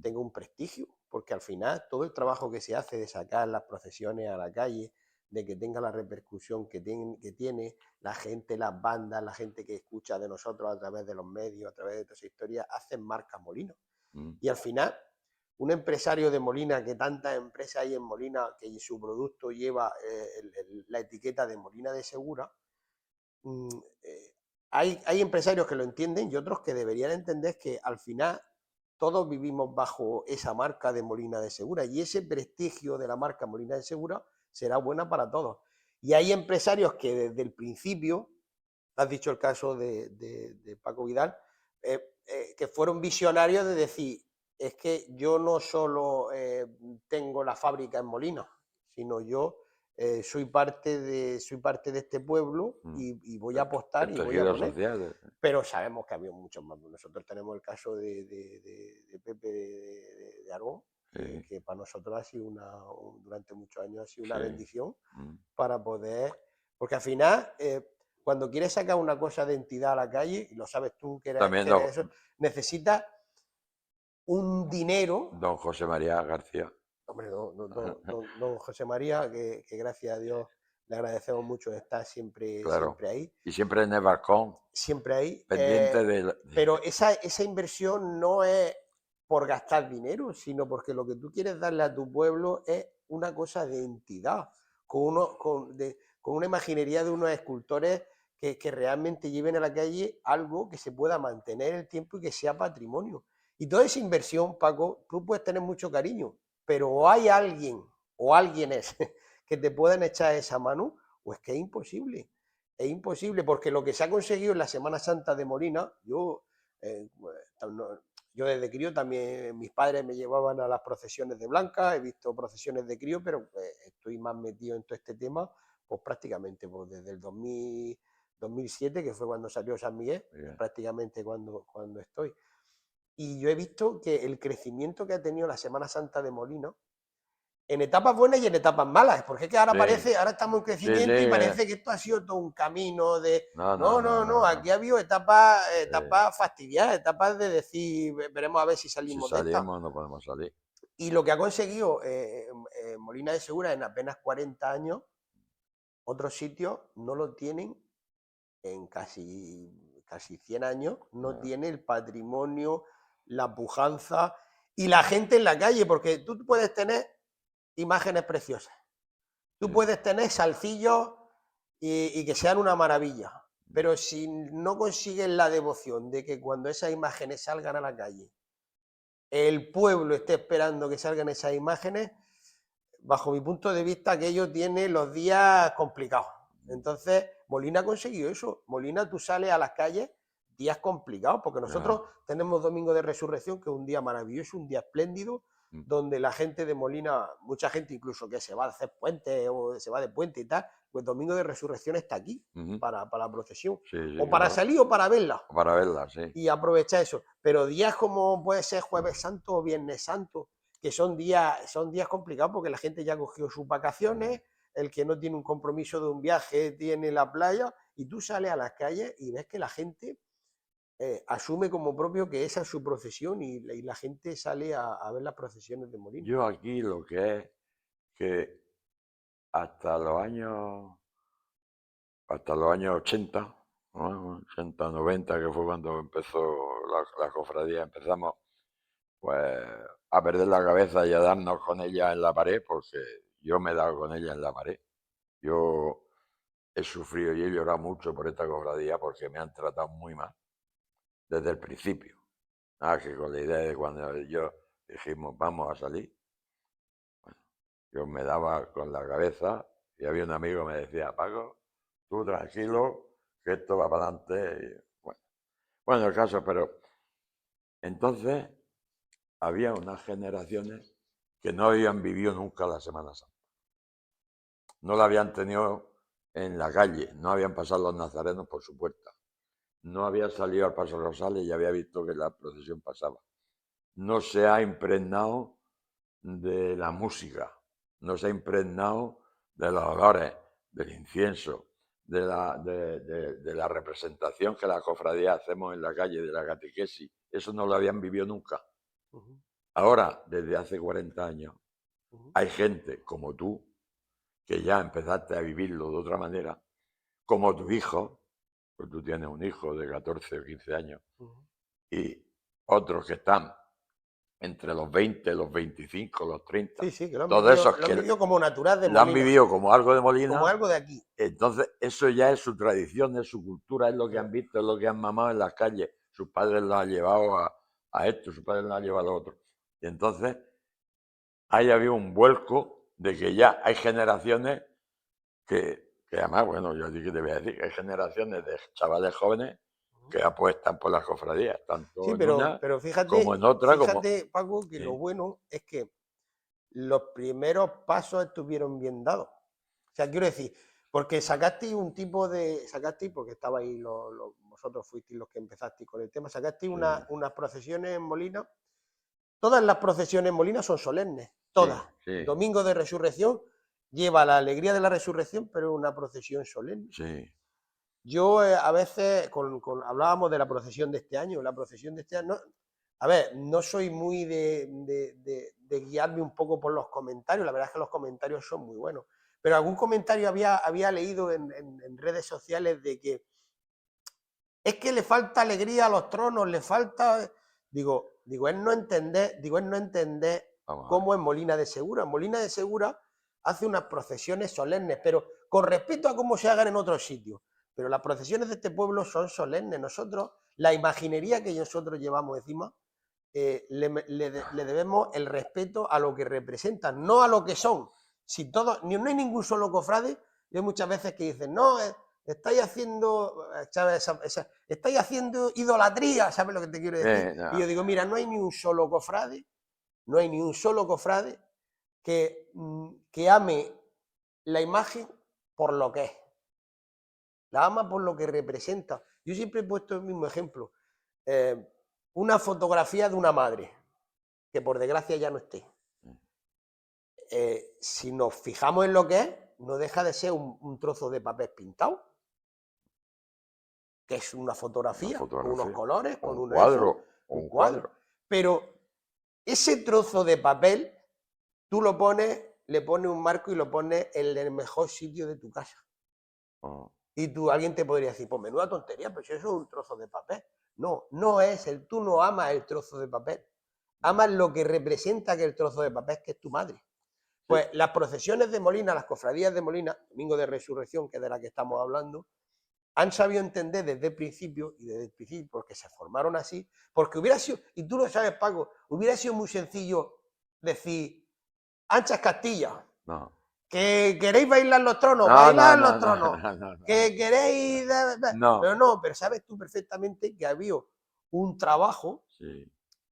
tenga un prestigio, porque al final todo el trabajo que se hace de sacar las procesiones a la calle, de que tenga la repercusión que tiene la gente, las bandas, la gente que escucha de nosotros a través de los medios, a través de toda esa historia, hacen marca Molina. Y al final, un empresario de Molina, que tantas empresas hay en Molina, que su producto lleva la etiqueta de Molina de Segura, hay empresarios que lo entienden y otros que deberían entender que al final todos vivimos bajo esa marca de Molina de Segura y ese prestigio de la marca Molina de Segura será buena para todos. Y hay empresarios que desde el principio, has dicho el caso de Paco Vidal, que fueron visionarios de decir, es que yo no solo tengo la fábrica en Molina, sino yo soy parte de este pueblo y voy a apostar y voy a poner. Social. Pero sabemos que había muchos más. Nosotros tenemos el caso de Pepe de Arón, que para nosotros ha sido durante muchos años ha sido una bendición para poder, porque al final, cuando quieres sacar una cosa de entidad a la calle, y lo sabes tú que eres eso, necesitas un dinero. Don José María García. Hombre, don José María, que gracias a Dios le agradecemos mucho de estar siempre, Claro. siempre ahí. Y siempre en el balcón. Siempre ahí. Pendiente de... Pero esa inversión no es por gastar dinero, sino porque lo que tú quieres darle a tu pueblo es una cosa de entidad, con una imaginería de unos escultores que realmente lleven a la calle algo que se pueda mantener el tiempo y que sea patrimonio. Y toda esa inversión, Paco, tú puedes tener mucho cariño, pero o hay alguien o alguienes que te puedan echar esa mano, o es que es imposible. Es imposible, porque lo que se ha conseguido en la Semana Santa de Molina, yo Yo desde crío también, mis padres me llevaban a las procesiones de Blanca, he visto procesiones de crío, pero estoy más metido en todo este tema, pues prácticamente pues, desde el 2007, que fue cuando salió San Miguel, Bien. prácticamente cuando estoy. Y yo he visto que el crecimiento que ha tenido la Semana Santa de Molina, en etapas buenas y en etapas malas, porque es que ahora Sí, parece, ahora estamos en sí, crecimiento y parece que esto ha sido todo un camino de, no, no, no, no, no, no, no, aquí no. ha habido etapas, Sí. etapas fastidiadas, etapas de decir, veremos a ver si Si salimos de esta. salimos, no podemos salir. Y lo que ha conseguido Molina de Segura en apenas 40 años, otros sitios no lo tienen en casi 100 años, no No, tiene el patrimonio, la pujanza y la gente en la calle, porque tú puedes tener imágenes preciosas, tú sí, puedes tener salcillos y que sean una maravilla, pero si no consigues la devoción de que cuando esas imágenes salgan a la calle, el pueblo esté esperando que salgan esas imágenes, bajo mi punto de vista, aquello tiene los días complicados. Entonces, Molina ha conseguido eso. Molina, tú sales a las calles, días complicados, porque ya. nosotros tenemos Domingo de Resurrección, que es un día maravilloso, un día espléndido, Mm. donde la gente de Molina, mucha gente incluso que se va a hacer puente o se va de puente y tal, pues Domingo de Resurrección está aquí Ujú. para la procesión. Sí, sí, O para claro. salir o para verla Para verla, sí. y aprovechar eso. Pero días como puede ser Jueves Santo o Viernes Santo, que son días complicados porque la gente ya cogió sus vacaciones, el que no tiene un compromiso de un viaje tiene la playa, y tú sales a las calles y ves que la gente asume como propio que esa es su procesión y la gente sale a ver las procesiones de Molina. Yo aquí lo que es que hasta los años, hasta los años 80, ¿no? 80, 90, que fue cuando empezó la cofradía, empezamos pues a perder la cabeza y a darnos con ella en la pared, porque yo me he dado con ella en la pared. Yo he sufrido y he llorado mucho por esta cofradía porque me han tratado muy mal desde el principio. Nada, que con la idea de cuando yo dijimos vamos a salir, yo me daba con la cabeza y había un amigo que me decía, Paco, tú tranquilo, que esto va para adelante. Bueno, el caso, pero entonces había unas generaciones que no habían vivido nunca la Semana Santa. No la habían tenido en la calle, no habían pasado los nazarenos por su puerta. No había salido al Paso Rosales y había visto que la procesión pasaba. No se ha impregnado de la música, no se ha impregnado de los olores, del incienso, de la representación que la cofradía hacemos en la calle, de la catequesis. Eso no lo habían vivido nunca. Uh -huh, Ahora, desde hace 40 años, uh -huh. hay gente como tú que ya empezaste a vivirlo de otra manera, como tu hijo, pues tú tienes un hijo de 14 o 15 años, y otros que están entre los 20, los 25, los 30, Sí, sí, que todos esos lo han que vivido como natural de lo han Molina, vivido como algo de como Molina, algo de aquí. entonces eso ya es su tradición, es su cultura, es lo que han visto, es lo que han mamado en las calles. Sus padres lo han llevado a esto, sus padres lo han llevado a lo otro. Y entonces hay habido un vuelco de que ya hay generaciones que además, bueno, yo sí que te voy a decir que hay generaciones de chavales jóvenes que apuestan por las cofradías, Sí, tanto en una pero como fíjate, en otra, como... fíjate, Paco, que lo Sí, bueno es que los primeros pasos estuvieron bien dados. O sea, quiero decir, porque sacasteis un tipo de. Sacasteis, porque estabais, vosotros fuisteis los que empezasteis con el tema, sacasteis sí, unas procesiones en Molina. Todas las procesiones en Molina son solemnes, sí, todas. sí, Domingo de Resurrección lleva la alegría de la resurrección, pero es una procesión solemne. sí, Yo a veces, hablábamos de la procesión de este año, la procesión de este año, a ver, no soy muy de guiarme un poco por los comentarios, la verdad es que los comentarios son muy buenos, pero algún comentario había leído en redes sociales de que es que le falta alegría a los tronos, le falta, es no entender vamos a ver. cómo es Molina de Segura. Molina de Segura hace unas procesiones solemnes, pero con respecto a cómo se hagan en otros sitios. Pero las procesiones de este pueblo son solemnes. Nosotros, la imaginería que nosotros llevamos encima, le debemos el respeto a lo que representan, no a lo que son. Si no hay ningún solo cofrade, hay muchas veces que dicen, no, estáis haciendo, ¿sabes? Estáis haciendo idolatría, ¿sabes lo que te quiero decir? no. Y yo digo, mira, no hay ni un solo cofrade, no hay ni un solo cofrade que ame la imagen por lo que es. La ama por lo que representa. Yo siempre he puesto el mismo ejemplo. Una fotografía de una madre, que por desgracia ya no esté. Si nos fijamos en lo que es, no deja de ser un trozo de papel pintado, que es una fotografía, con unos colores, con un cuadro, un cuadro. Pero ese trozo de papel, tú lo pones, le pones un marco y lo pones en el mejor sitio de tu casa. Y alguien te podría decir, pues menuda tontería, pero si eso es un trozo de papel. No, no es tú no amas el trozo de papel. Amas lo que representa que el trozo de papel, que es tu madre. Pues las procesiones de Molina, las cofradías de Molina, Domingo de Resurrección, que es de la que estamos hablando, han sabido entender desde el principio, porque se formaron así, porque hubiera sido, y tú lo sabes, Paco, hubiera sido muy sencillo decir, anchas Castillas, no. que queréis bailar los tronos, los tronos, que queréis... pero sabes tú perfectamente que había un trabajo,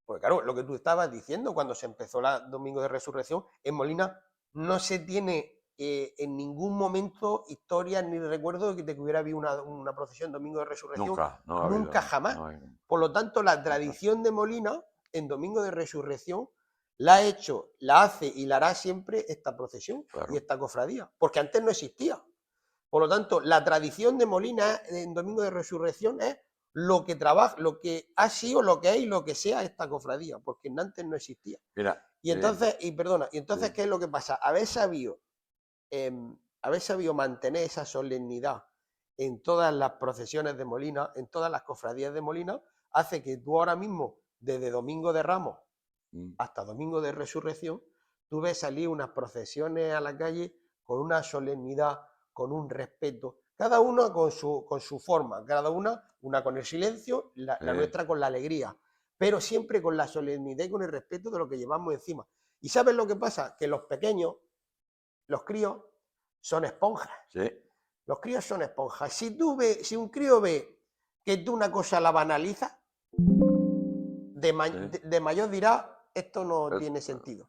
porque claro, lo que tú estabas diciendo cuando se empezó la Domingo de Resurrección, en Molina no se tiene en ningún momento historia ni recuerdo de que hubiera habido una procesión Domingo de Resurrección. Nunca jamás. Por lo tanto, la tradición de Molina en Domingo de Resurrección la ha hecho, la hace y la hará siempre esta procesión y esta cofradía, porque antes no existía. Por lo tanto, la tradición de Molina en Domingo de Resurrección es lo que trabaja, lo que ha sido, lo que es y lo que sea esta cofradía, porque antes no existía. Mira, y entonces, ¿qué es lo que pasa? Haber sabido mantener esa solemnidad en todas las procesiones de Molina, en todas las cofradías de Molina, hace que tú ahora mismo, desde Domingo de Ramos hasta Domingo de Resurrección, tú ves salir unas procesiones a la calle con una solemnidad, con un respeto, cada una con su forma, cada una con el silencio, la nuestra con la alegría, pero siempre con la solemnidad y con el respeto de lo que llevamos encima. ¿Y sabes lo que pasa? Que los pequeños, los críos, son esponjas. Los críos son esponjas. Si un crío ve que tú una cosa la banalizas, de mayor dirá, esto no tiene sentido.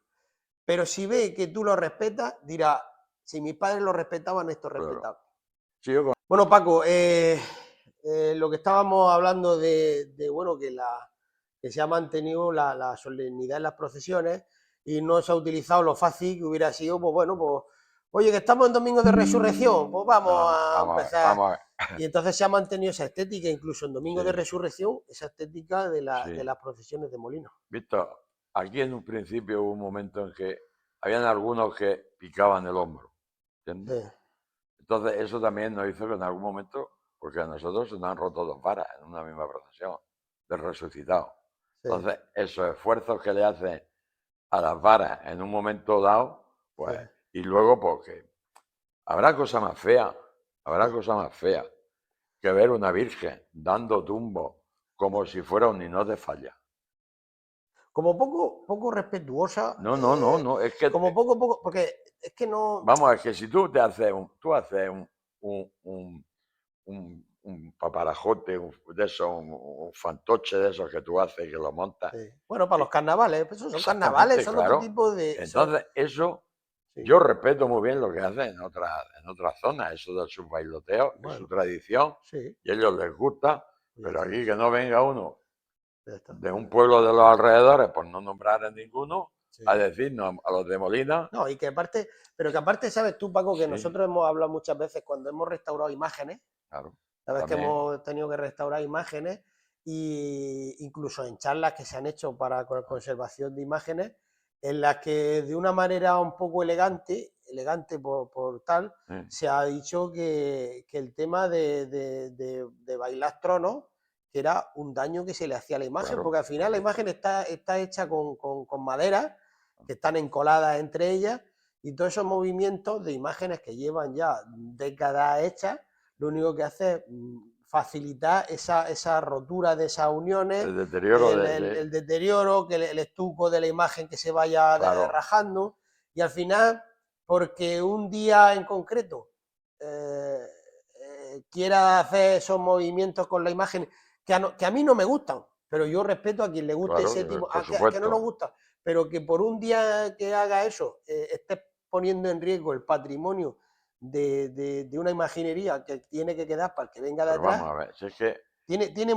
Pero si ve que tú lo respetas, dirá, si mis padres lo respetaban, esto es respetable. Bueno, Paco, lo que estábamos hablando bueno, que se ha mantenido la solemnidad en las procesiones y no se ha utilizado lo fácil que hubiera sido, pues bueno, pues, oye, que estamos en Domingo de Resurrección, pues vamos a empezar. Y entonces se ha mantenido esa estética, incluso en Domingo de Resurrección, esa estética de las procesiones de Molina. Visto, aquí en un principio hubo un momento en que habían algunos que picaban el hombro, ¿entiendes? Entonces eso también nos hizo que en algún momento, porque a nosotros se nos han roto dos varas en una misma procesión del resucitado. Entonces esos esfuerzos que le hacen a las varas en un momento dado, pues, y luego porque habrá cosa más fea que ver una virgen dando tumbo como si fuera un hino de falla. Como poco respetuosa. No, es que... Como poco, porque es que no... Vamos, es que si tú haces un paparajote, de esos, un fantoche de esos que tú haces, que lo montas. Bueno, para los carnavales, pues son carnavales, son otro tipo de... Entonces, eso, yo respeto muy bien lo que hacen en otras zonas, eso de sus bailoteos, es su tradición, y a ellos les gusta, pero aquí que no venga uno de un pueblo de los alrededores, por no nombrar a ninguno, a decirnos a los de Molina. No, y que aparte, sabes tú, Paco, que nosotros hemos hablado muchas veces cuando hemos restaurado imágenes. Claro. Sabes que hemos tenido que restaurar imágenes, e incluso en charlas que se han hecho para conservación de imágenes, en las que de una manera un poco elegante por tal, se ha dicho que el tema de bailar tronos, que era un daño que se le hacía a la imagen, porque al final la imagen está hecha con madera, que están encoladas entre ellas, y todos esos movimientos de imágenes que llevan ya décadas hechas, lo único que hace es facilitar esa rotura de esas uniones, el deterioro, que el estuco de la imagen que se vaya rajando, y al final, porque un día en concreto quiera hacer esos movimientos con la imagen que a mí no me gustan, pero yo respeto a quien le guste Claro, ese tipo, por que no nos supuesto. gusta, pero que por un día que haga eso estés poniendo en riesgo el patrimonio de una imaginería que tiene que quedar para el que venga de Pero vamos atrás, a ver, si es que, tiene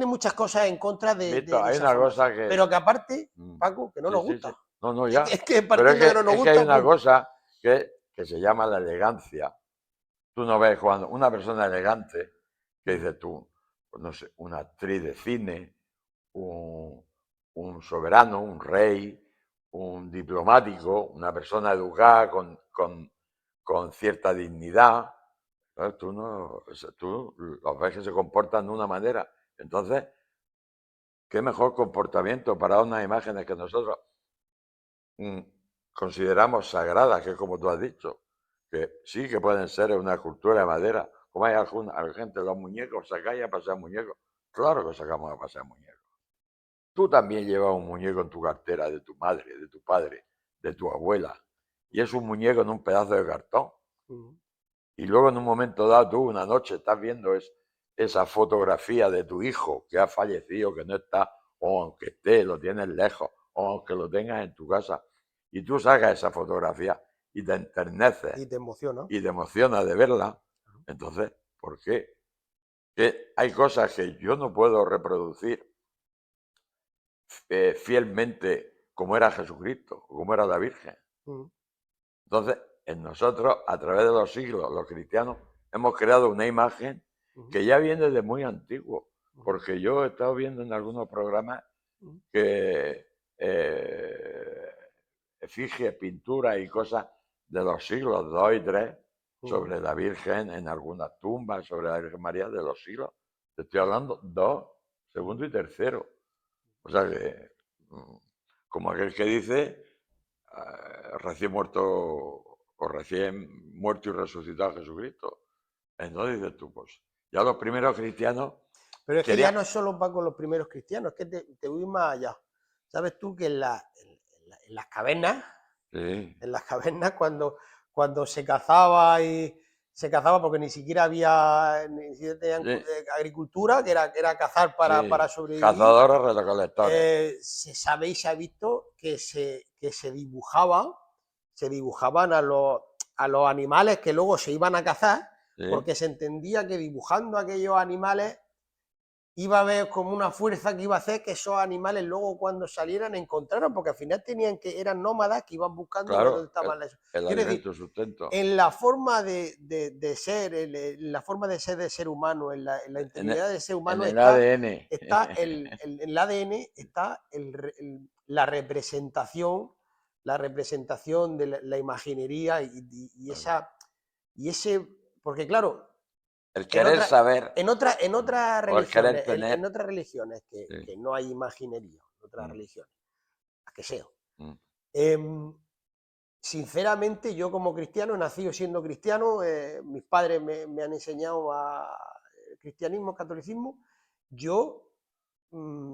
muchas cosas en contra Víctor, de hay esa una cosa formación, que... pero que aparte, mm, Paco, que no sí, nos sí, sí. gusta. No, no, Es ya. que, es que Pero partiendo de que no nos es que hay gusta, una punto. cosa que se llama la elegancia. Tú no ves cuando una persona elegante, que dices tú, pues no sé, una actriz de cine, un, un soberano, un rey, un diplomático, una persona educada con cierta dignidad. ¿Sabes? Tú, no, tú los ves que se comportan de una manera. Entonces, ¿qué mejor comportamiento para unas imágenes que nosotros mm, consideramos sagradas, que es como tú has dicho, que sí que pueden ser una escultura de madera, como hay alguna gente, los muñecos, sacáis a pasear muñecos? Claro que sacamos a pasear muñecos. Tú también llevas un muñeco en tu cartera de tu madre, de tu padre, de tu abuela, y es un muñeco en un pedazo de cartón. Y luego en un momento dado, tú una noche estás viendo esa fotografía de tu hijo que ha fallecido, que no está, o aunque esté, lo tienes lejos, o aunque lo tengas en tu casa, y tú sacas esa fotografía y te enterneces Y te emociona. y te emociona de verla. Entonces, ¿por qué? Que hay cosas que yo no puedo reproducir fielmente como era Jesucristo, o como era la Virgen. Entonces, en nosotros, a través de los siglos, los cristianos, hemos creado una imagen que ya viene de muy antiguo, porque yo he estado viendo en algunos programas que efigies, pinturas y cosas de los siglos 2 y 3 sobre la Virgen en algunas tumbas, sobre la Virgen María de los siglos. Te estoy hablando 2, segundo y tercero. O sea que, como aquel que dice, recién muerto o recién muerto y resucitado Jesucristo. Entonces dices tú, pues ya los primeros cristianos Pero es que ya querían... no es solo para con los primeros cristianos, es que te voy más allá. ¿Sabes tú que en Sí, las cavernas cuando se cazaba porque ni siquiera tenían sí, agricultura, que era cazar para sí, sobrevivir, cazadores recolectores. se sabe y se ha visto que se dibujaban a los animales que luego se iban a cazar, Sí, porque se entendía que dibujando aquellos animales iba a haber como una fuerza que iba a hacer que esos animales luego cuando salieran encontraran, porque al final eran nómadas que iban buscando dónde claro, estaban las... el Quiero decir, alimento, el sustento. en la forma de ser, en la forma de ser del ser humano, en la En el, integridad del ser en humano el está, ADN. está en el ADN, está la representación de la imaginería y ese, porque claro, El en querer otra, saber en otras o el querer religiones, tener. en otras religiones Sí. que no hay imaginería, en otras Mm, religiones, las que sea. mm, Em, Sinceramente, yo como cristiano, he nacido siendo cristiano, mis padres me han enseñado a cristianismo, catolicismo. Yo,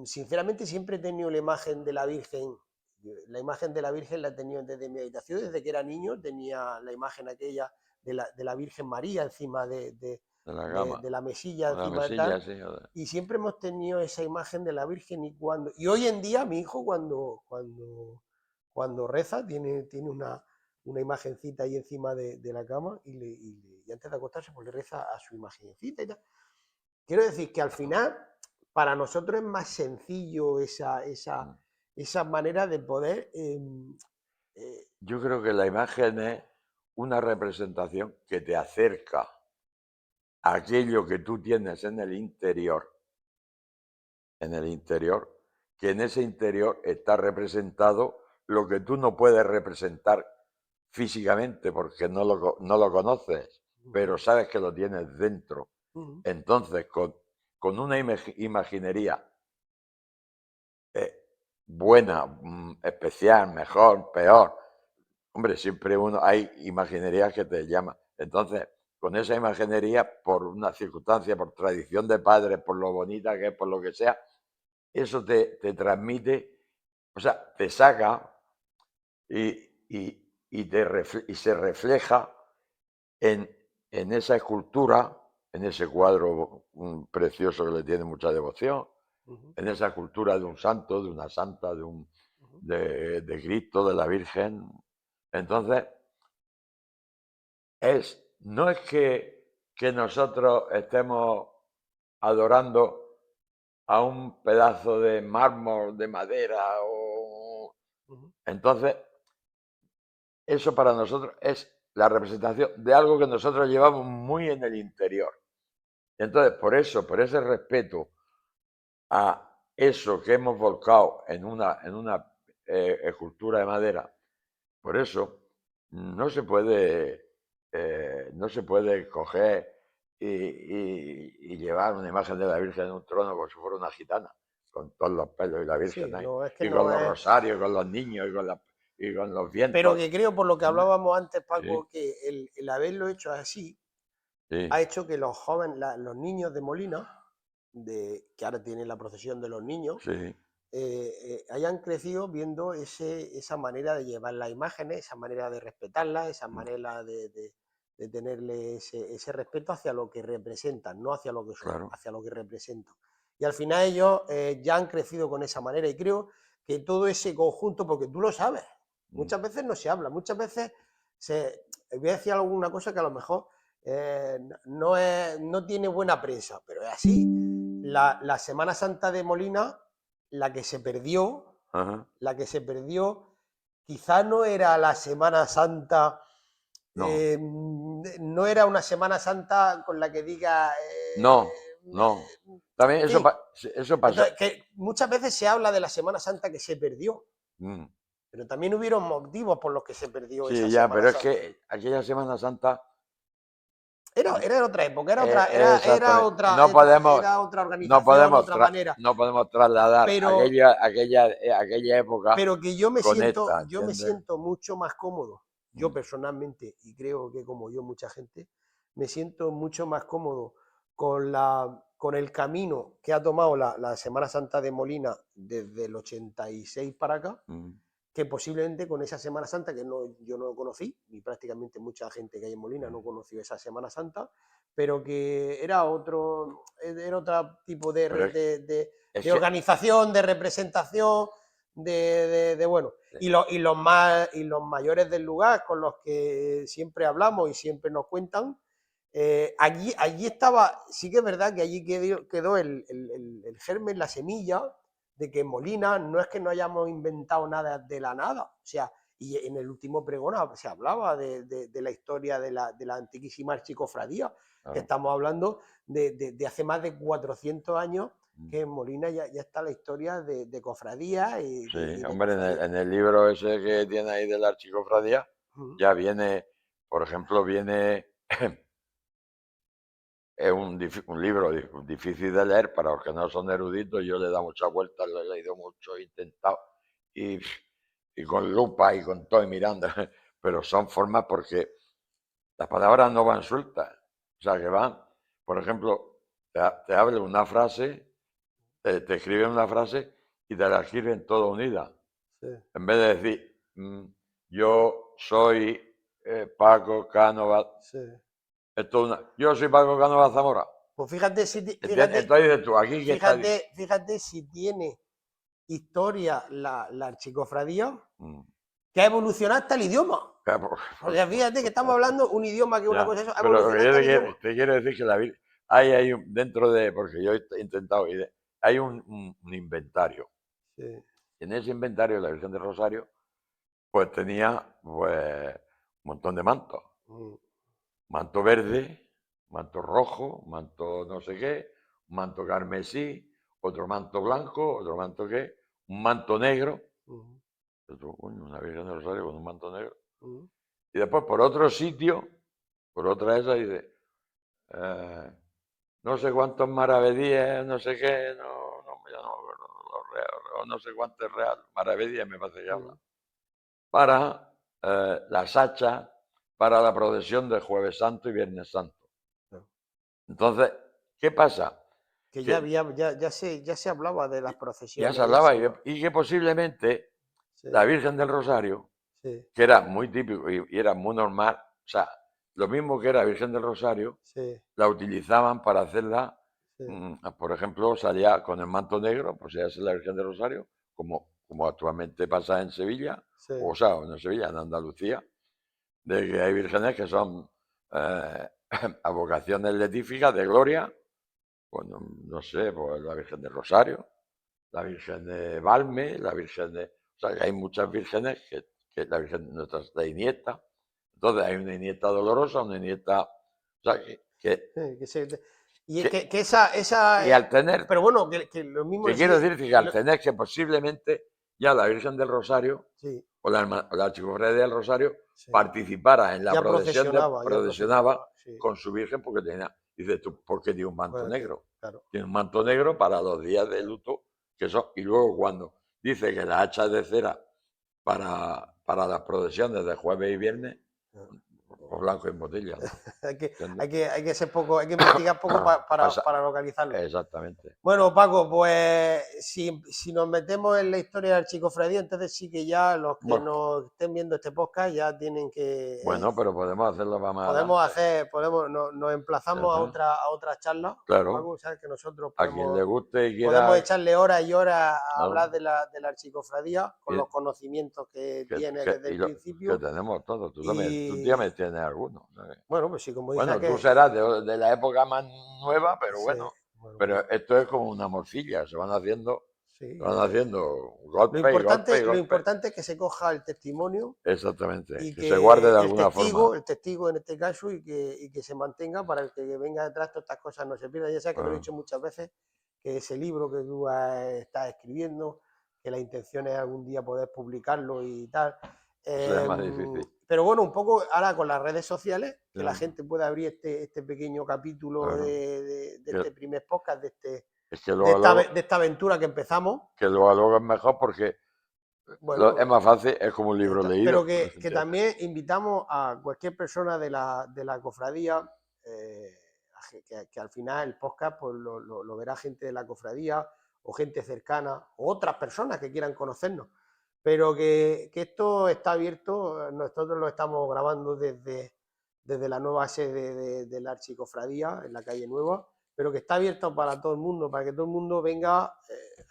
sinceramente, siempre he tenido la imagen de la Virgen. La imagen de la Virgen la he tenido desde mi habitación, desde que era niño, tenía la imagen aquella de la Virgen María encima de la gama. de la mesilla, O de la encima de mesilla, tal. sí. Y siempre hemos tenido esa imagen de la Virgen y hoy en día mi hijo cuando reza tiene una imagencita ahí encima de la cama y antes de acostarse pues le reza a su imagencita y tal. Quiero decir que al final para nosotros es más sencillo Mm. esa manera de poder... Yo creo que la imagen es una representación que te acerca a aquello que tú tienes en el interior, que en ese interior está representado lo que tú no puedes representar físicamente porque no lo conoces, pero sabes que lo tienes dentro. Entonces, con una imaginería buena, especial, mejor, peor, hombre, siempre hay imaginerías que te llaman. Entonces, con esa imaginería, por una circunstancia, por tradición de padres, por lo bonita que es, por lo que sea, eso te transmite, o sea, te saca y, y se refleja en esa escultura en ese cuadro precioso que le tiene mucha devoción, Ujú, en esa cultura de un santo, de una santa, ujú, de Cristo, de la Virgen. Entonces, no es que nosotros estemos adorando a un pedazo de mármol, de madera, ujú. entonces eso para nosotros es la representación de algo que nosotros llevamos muy en el interior. Entonces, por eso, por ese respeto a eso que hemos volcado en una escultura de madera, por eso no se puede coger y llevar una imagen de la Virgen en un trono como si fuera una gitana, con todos los pelos y la Virgen Sí, ahí, no, es que y con no los es. rosarios, con los niños, y con los Pero vientos. que creo, por lo que Hombre, hablábamos antes, sí, Paco, que el haberlo hecho así sí, ha hecho que los jóvenes, los niños de Molina, que ahora tienen la procesión de los niños, sí, hayan crecido viendo esa manera de llevar las imágenes, esa manera de respetarlas, esa mm, manera de tenerle ese respeto hacia lo que representan, no hacia lo que son, claro. hacia lo que representan. Y al final ellos ya han crecido con esa manera y creo que todo ese conjunto, porque tú lo sabes, mm, muchas veces no se habla, muchas veces voy a decir alguna cosa que a lo mejor no tiene buena prensa, pero es así. La Semana Santa de Molina, la que se perdió, ajá, la que se perdió, quizá no era la Semana Santa, no, no era una Semana Santa con la que diga, no, no. También en eso, fin. eso pasó. Entonces, que muchas veces se habla de la Semana Santa que se perdió, Mm, pero también hubieron motivos por los que se perdió esa sí, ya, Semana pero es Santa. que aquella Semana Santa, Era otra época, exactamente, no podemos, era otra no organización, podemos, otra manera. no podemos trasladar Pero, aquella época pero que con esta, yo me ¿entiendes? siento mucho más cómodo, yo Mm, personalmente, y creo que como yo mucha gente, me siento mucho más cómodo con el camino que ha tomado la Semana Santa de Molina desde el 86 para acá, mm, que posiblemente con esa Semana Santa, que no, yo no conocí, y prácticamente mucha gente que hay en Molina mm. no conoció esa Semana Santa, pero que era otro tipo Pero es de que, organización, de representación, bueno, y los mayores del lugar con los que siempre hablamos y siempre nos cuentan, allí estaba, sí que es verdad que allí quedó el germen, la semilla, de que Molina no es que no hayamos inventado nada de la nada, o sea, y en el último pregón se hablaba de la historia de la antiquísima archicofradía, que claro, estamos hablando de hace más de 400 años, mm, que en Molina ya está la historia de cofradía sí, y de hombre, en el, cofradía. en el libro ese que tiene ahí de la Archicofradía, Ujú, ya viene, por ejemplo, viene. Es un libro difícil de leer para los que no son eruditos. Yo le he dado muchas vueltas, lo he leído mucho, he intentado, y, y con lupa y con todo, y mirando, pero son formas porque las palabras no van sueltas. O sea, que van, por ejemplo, te habla una frase, te escriben una frase y te la escriben toda unida. sí, En vez de decir, yo soy Paco Cánovas, sí. yo soy Paco Cánovas Zamora. Pues fíjate, ¿Entiendes? Entonces dices tú, aquí que está. fíjate si tiene historia la archicofradía, Mm, que ha evolucionado hasta el idioma. claro, O sea, fíjate que estamos hablando un idioma que es una ya, cosa, eso, ha pero lo que evolucionado yo hasta te el quiero, idioma. te quiero decir que hay dentro de, porque yo he intentado, hay un inventario. Sí. En ese inventario la Virgen del Rosario, pues tenía pues, un montón de mantos. Mm, Manto verde, manto rojo, manto no sé qué, un manto carmesí, otro manto blanco, otro manto qué, un manto negro. mm, Coño, una Virgen del Rosario con un manto negro. mm, Y después por otro sitio, por otra esa, dice, no sé cuántos maravedíes, no sé qué, no, ya no me acuerdo, no sé cuántos real, maravedíes me parece que habla, mm. para las hachas, para la procesión de Jueves Santo y Viernes Santo. No. Entonces, ¿qué pasa? Que Que ya se hablaba de las ya se procesiones hablaba esas, ¿no? y que posiblemente Sí, la Virgen del Rosario, sí. que era muy típico y era muy normal, o sea, lo mismo que era Virgen del Rosario, sí, la utilizaban para hacerla, sí, por ejemplo, salía con el manto negro, pues ella es la Virgen del Rosario, como actualmente pasa en Sevilla, sí, o sea, no en Sevilla, en Andalucía, de que hay vírgenes que son eh, advocaciones letíficas de gloria, pues no sé, pues la Virgen del Rosario, la Virgen de Valme, la Virgen de... O sea, que hay muchas vírgenes que la Virgen nuestra es la Iniesta. Entonces hay una Iniesta dolorosa, una Iniesta... O sea, sí, y que- que esa, y al tener, pero bueno, que lo mismo que le quiero sigue, decir que al tener que posiblemente ya la Virgen del Rosario sí, o la Archicofradía del Rosario sí, participara en la ya procesión, ya procesionaba procesionaba, sí, con su Virgen porque tenía, dice tú, ¿por qué tiene un manto bueno, negro? claro, Tiene un manto negro para los días de claro. luto, que son, y luego cuando dice que la hacha de cera para las procesiones de jueves y viernes, o blanco en botella, ¿no? ¿Entiendes? Hay que ser poco, hay que investigar poco Pasa, para localizarlo. exactamente. Bueno, Paco, pues si nos metemos en la historia del Archicofradía, entonces sí que ya los que Bueno, nos estén viendo este podcast ya tienen que, bueno, pero podemos hacerlo para más podemos adelante. hacer, nos emplazamos Ajá. a otra charla, Claro, Paco, sabes que nosotros a quien le guste y podemos quiera, echarle horas y horas a hablar claro, de la Archicofradía con y, los conocimientos que que, tiene desde y el que principio. tenemos todos. Tú ya me Y tienes alguno, ¿no? bueno, pues sí, como dice Bueno, tú aquel, serás de la época más nueva, pero sí, bueno, bueno, pero esto es como una morcilla, se sí, van haciendo golpe y golpe y lo golpe. importante es que se coja el testimonio Exactamente, y que se guarde que de alguna forma. el testigo en este caso, y que se mantenga para el que venga detrás, todas estas cosas no se pierdan. Ya sabes que te lo he Ah, dicho muchas veces, que ese libro que tú estás escribiendo, que la intención es algún día poder publicarlo y tal. eso es más difícil. Pero bueno, un poco ahora con las redes sociales, que la Ya, gente pueda abrir este pequeño capítulo claro. de Que- este primer podcast, es que luego, luego, de esta aventura que empezamos. que luego, luego es mejor porque Bueno, es más fácil, es como un ya libro está. Pero leído. Pues, que también invitamos a cualquier persona de la cofradía, eh, que al final el podcast pues, lo verá gente de la cofradía o gente cercana o otras personas que quieran conocernos. Pero que esto está abierto, nosotros lo estamos grabando desde la nueva sede de la Archicofradía en la calle Nueva, pero que está abierto para todo el mundo, para que todo el mundo venga.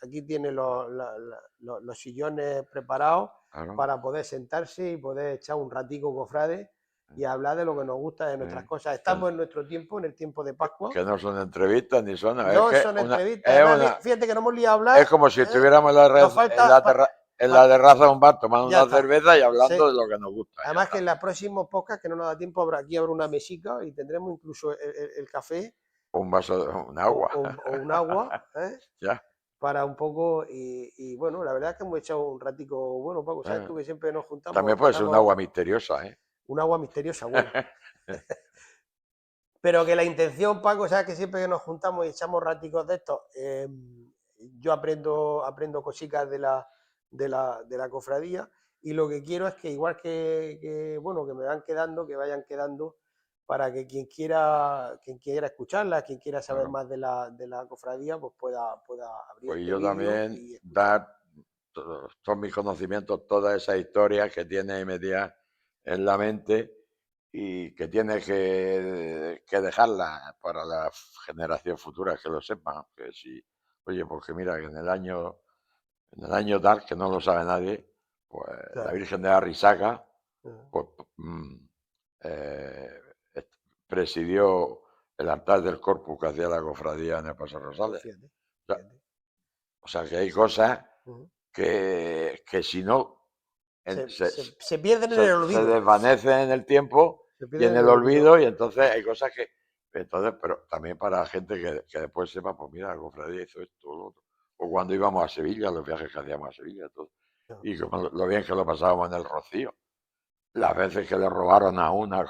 Aquí tiene los sillones preparados claro, para poder sentarse y poder echar un ratico, cofrade, y hablar de lo que nos gusta, de nuestras cosas. que, Estamos en nuestro tiempo, en el tiempo de Pascua. que no son entrevistas ni son, es No que son entrevistas. es Además, una, fíjate que no hemos liado a es hablar. como si ¿Eh? estuviéramos Nos en falta... en la terraza de un bar tomando Ya una está. cerveza y Sí. hablando de lo que nos gusta, ya Además que está. en la próxima podcast, que no nos da tiempo, aquí habrá una mesica y tendremos incluso el café Un vaso de un agua, o un agua, ¿eh? ya. Para un poco, y bueno, la verdad es que hemos echado un ratico, bueno, Paco, sabes Eh, tú que siempre nos juntamos, También puede ser un empezamos agua misteriosa, ¿eh? un agua misteriosa, bueno. Pero que la intención, Paco, sabes que siempre que nos juntamos y echamos raticos de estos, yo aprendo cositas de la cofradía, y lo que quiero es que igual bueno, que me van quedando, que vayan quedando para que quien quiera escucharla, quien quiera saber Claro. más de la cofradía, pues pueda abrir Pues este yo vídeo también y escucharlo. dar todos mis conocimientos, toda esa historia que tiene ahí metida en la mente y que tiene que dejarla para la generación futura, que lo sepan. Que si, oye, porque mira, que en el año tal, que no lo sabe nadie, pues la Claro. Virgen de la Risaca Ah, pues, eh, presidió el altar del Corpus que hacía la cofradía en el Paso pues Rosales. fíjate, O sea, fíjate. o sea, que hay cosas Ujú. que si no Se pierden en el se olvido. desvanecen en el tiempo Se y en pierden en el el olvido. olvido, y entonces hay cosas que. Entonces, pero también para gente que después sepa, pues mira, la cofradía hizo esto o lo otro. O cuando íbamos a Sevilla, los viajes que hacíamos a Sevilla, todo. No. Y como lo bien que lo pasábamos en el Rocío. Las veces que le robaron a una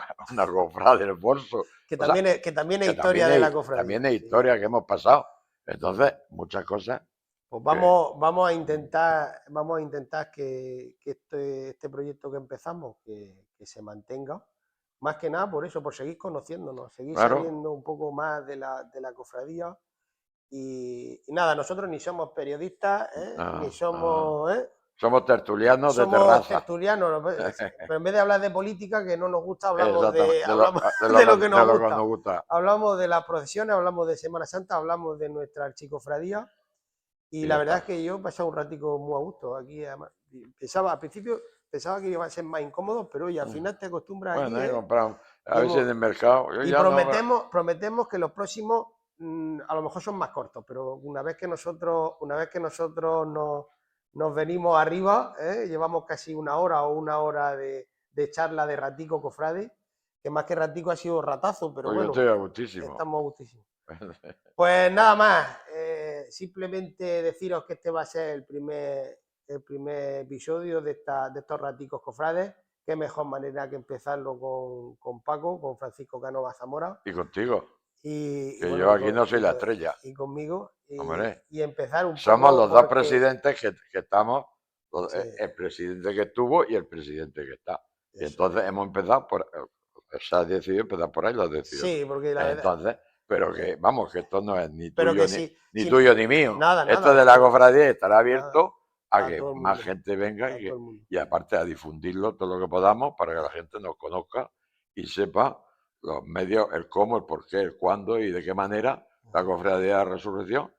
cofrade el bolso. O sea, Que también es que historia de la cofradía. también es Sí. historia que hemos pasado. Entonces, Bueno, muchas cosas pues que. vamos a intentar que este proyecto que empezamos, que se mantenga. Más que nada por eso, por seguir conociéndonos, seguir Claro, sabiendo un poco más de la cofradía. Y nada, nosotros ni somos periodistas, ¿eh? Ni ah, ah, somos, ¿eh? Somos tertulianos de somos terraza. tertulianos, pero en vez de hablar de política, que no nos gusta, hablamos Exactamente, de lo que de nos lo que gusta. nos gusta. Hablamos de las procesiones, hablamos de Semana Santa, hablamos de nuestra archicofradía. Y Y la ya verdad está. es que yo he pasado un ratico muy a gusto aquí. Además, al principio pensaba que iba a ser más incómodo, pero oye, al final te acostumbras aquí, Bueno, he ¿eh? comprado, a Y, veces en el mercado, yo y ya no... prometemos que los próximos a lo mejor son más cortos, pero una vez que nosotros nos venimos arriba, ¿eh? Llevamos casi una hora o una hora de charla de ratico, cofrade, que más que ratico ha sido ratazo, pero Pues yo bueno, estoy a gustísimo. estamos a gustísimos. Pues nada más, simplemente deciros que este va a ser el primer episodio de estos raticos cofrades. Qué mejor manera que empezarlo con Paco, con Francisco Cánova Zamora Y contigo, y que bueno, yo aquí no soy la estrella. y conmigo Hombre, y empezar un somos poco los dos porque presidentes que estamos, sí, el presidente que estuvo y el presidente que está. Y eso. entonces hemos empezado por, se ha decidido empezar por ahí, lo has decidido tú. Sí, porque la verdad, Entonces, pero que vamos, que esto no es ni pero tuyo que ni, sí, ni tuyo ni mío. nada, Esto nada, de la cofradía estará nada, abierto a a que todo el más mundo, gente venga a todo el mundo. y aparte a difundirlo todo lo que podamos para que la gente nos conozca y sepa los medios, el cómo, el por qué, el cuándo y de qué manera la cofradía de la Resurrección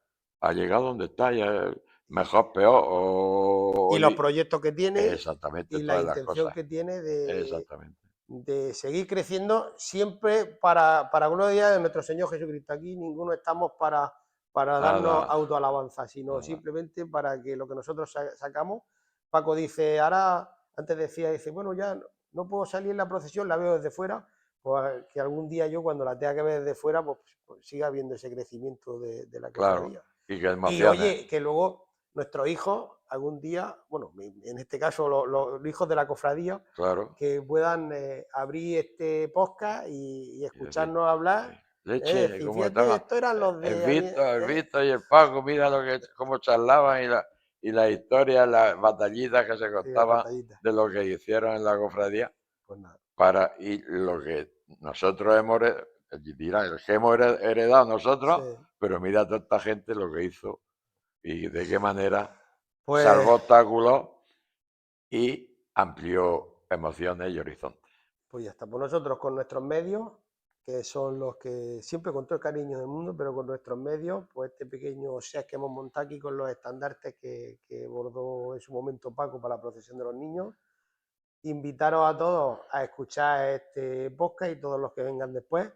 ha llegado donde está, ya mejor, peor Y los proyectos que tiene exactamente y la todas las intención cosas. que tiene Exactamente. de seguir creciendo siempre para gloria de nuestro Señor Jesucristo. Aquí ninguno estamos para darnos Nada, autoalabanza, sino nada. simplemente para que lo que nosotros sacamos. Paco dice, ahora, antes decía, dice, bueno, ya no puedo salir en la procesión, la veo desde fuera, pues que algún día yo cuando la tenga que ver desde fuera, pues siga viendo ese crecimiento de la Claro. cofradía. Y que Y emociones. oye, que luego nuestros hijos algún día, bueno, en este caso los hijos de la cofradía, Claro. que puedan abrir este podcast y Y decir, escucharnos hablar, leche, decir, cómo fíjate, estaba esto eran los de... El Víctor y el Paco, mira lo que, cómo charlaban y la historia, las batallitas que se Sí, las contaban batallitas. de lo que hicieron en la cofradía Pues nada. y lo que nosotros dirán, el que hemos heredado Sí. nosotros, pero mira toda esta gente lo que hizo y de qué manera Pues, salvó obstáculos y amplió emociones y horizontes. pues ya está. Pues nosotros con nuestros medios, que son los que siempre con todo el cariño del mundo, pero con nuestros medios, pues este pequeño set que hemos montado aquí con los estandartes que bordó en su momento Paco para la procesión de los niños. Invitaros a todos a escuchar este podcast y todos los que vengan después.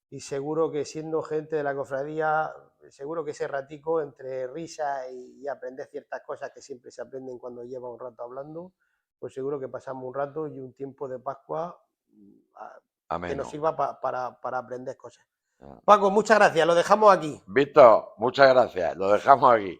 Y seguro que siendo gente de la cofradía, seguro que ese ratico entre risas y aprender ciertas cosas que siempre se aprenden cuando lleva un rato hablando, pues seguro que pasamos un rato y un tiempo de Pascua que nos Ameno. sirva para aprender cosas. Ah. Paco, muchas gracias, lo dejamos aquí. Víctor, muchas gracias. Lo dejamos aquí.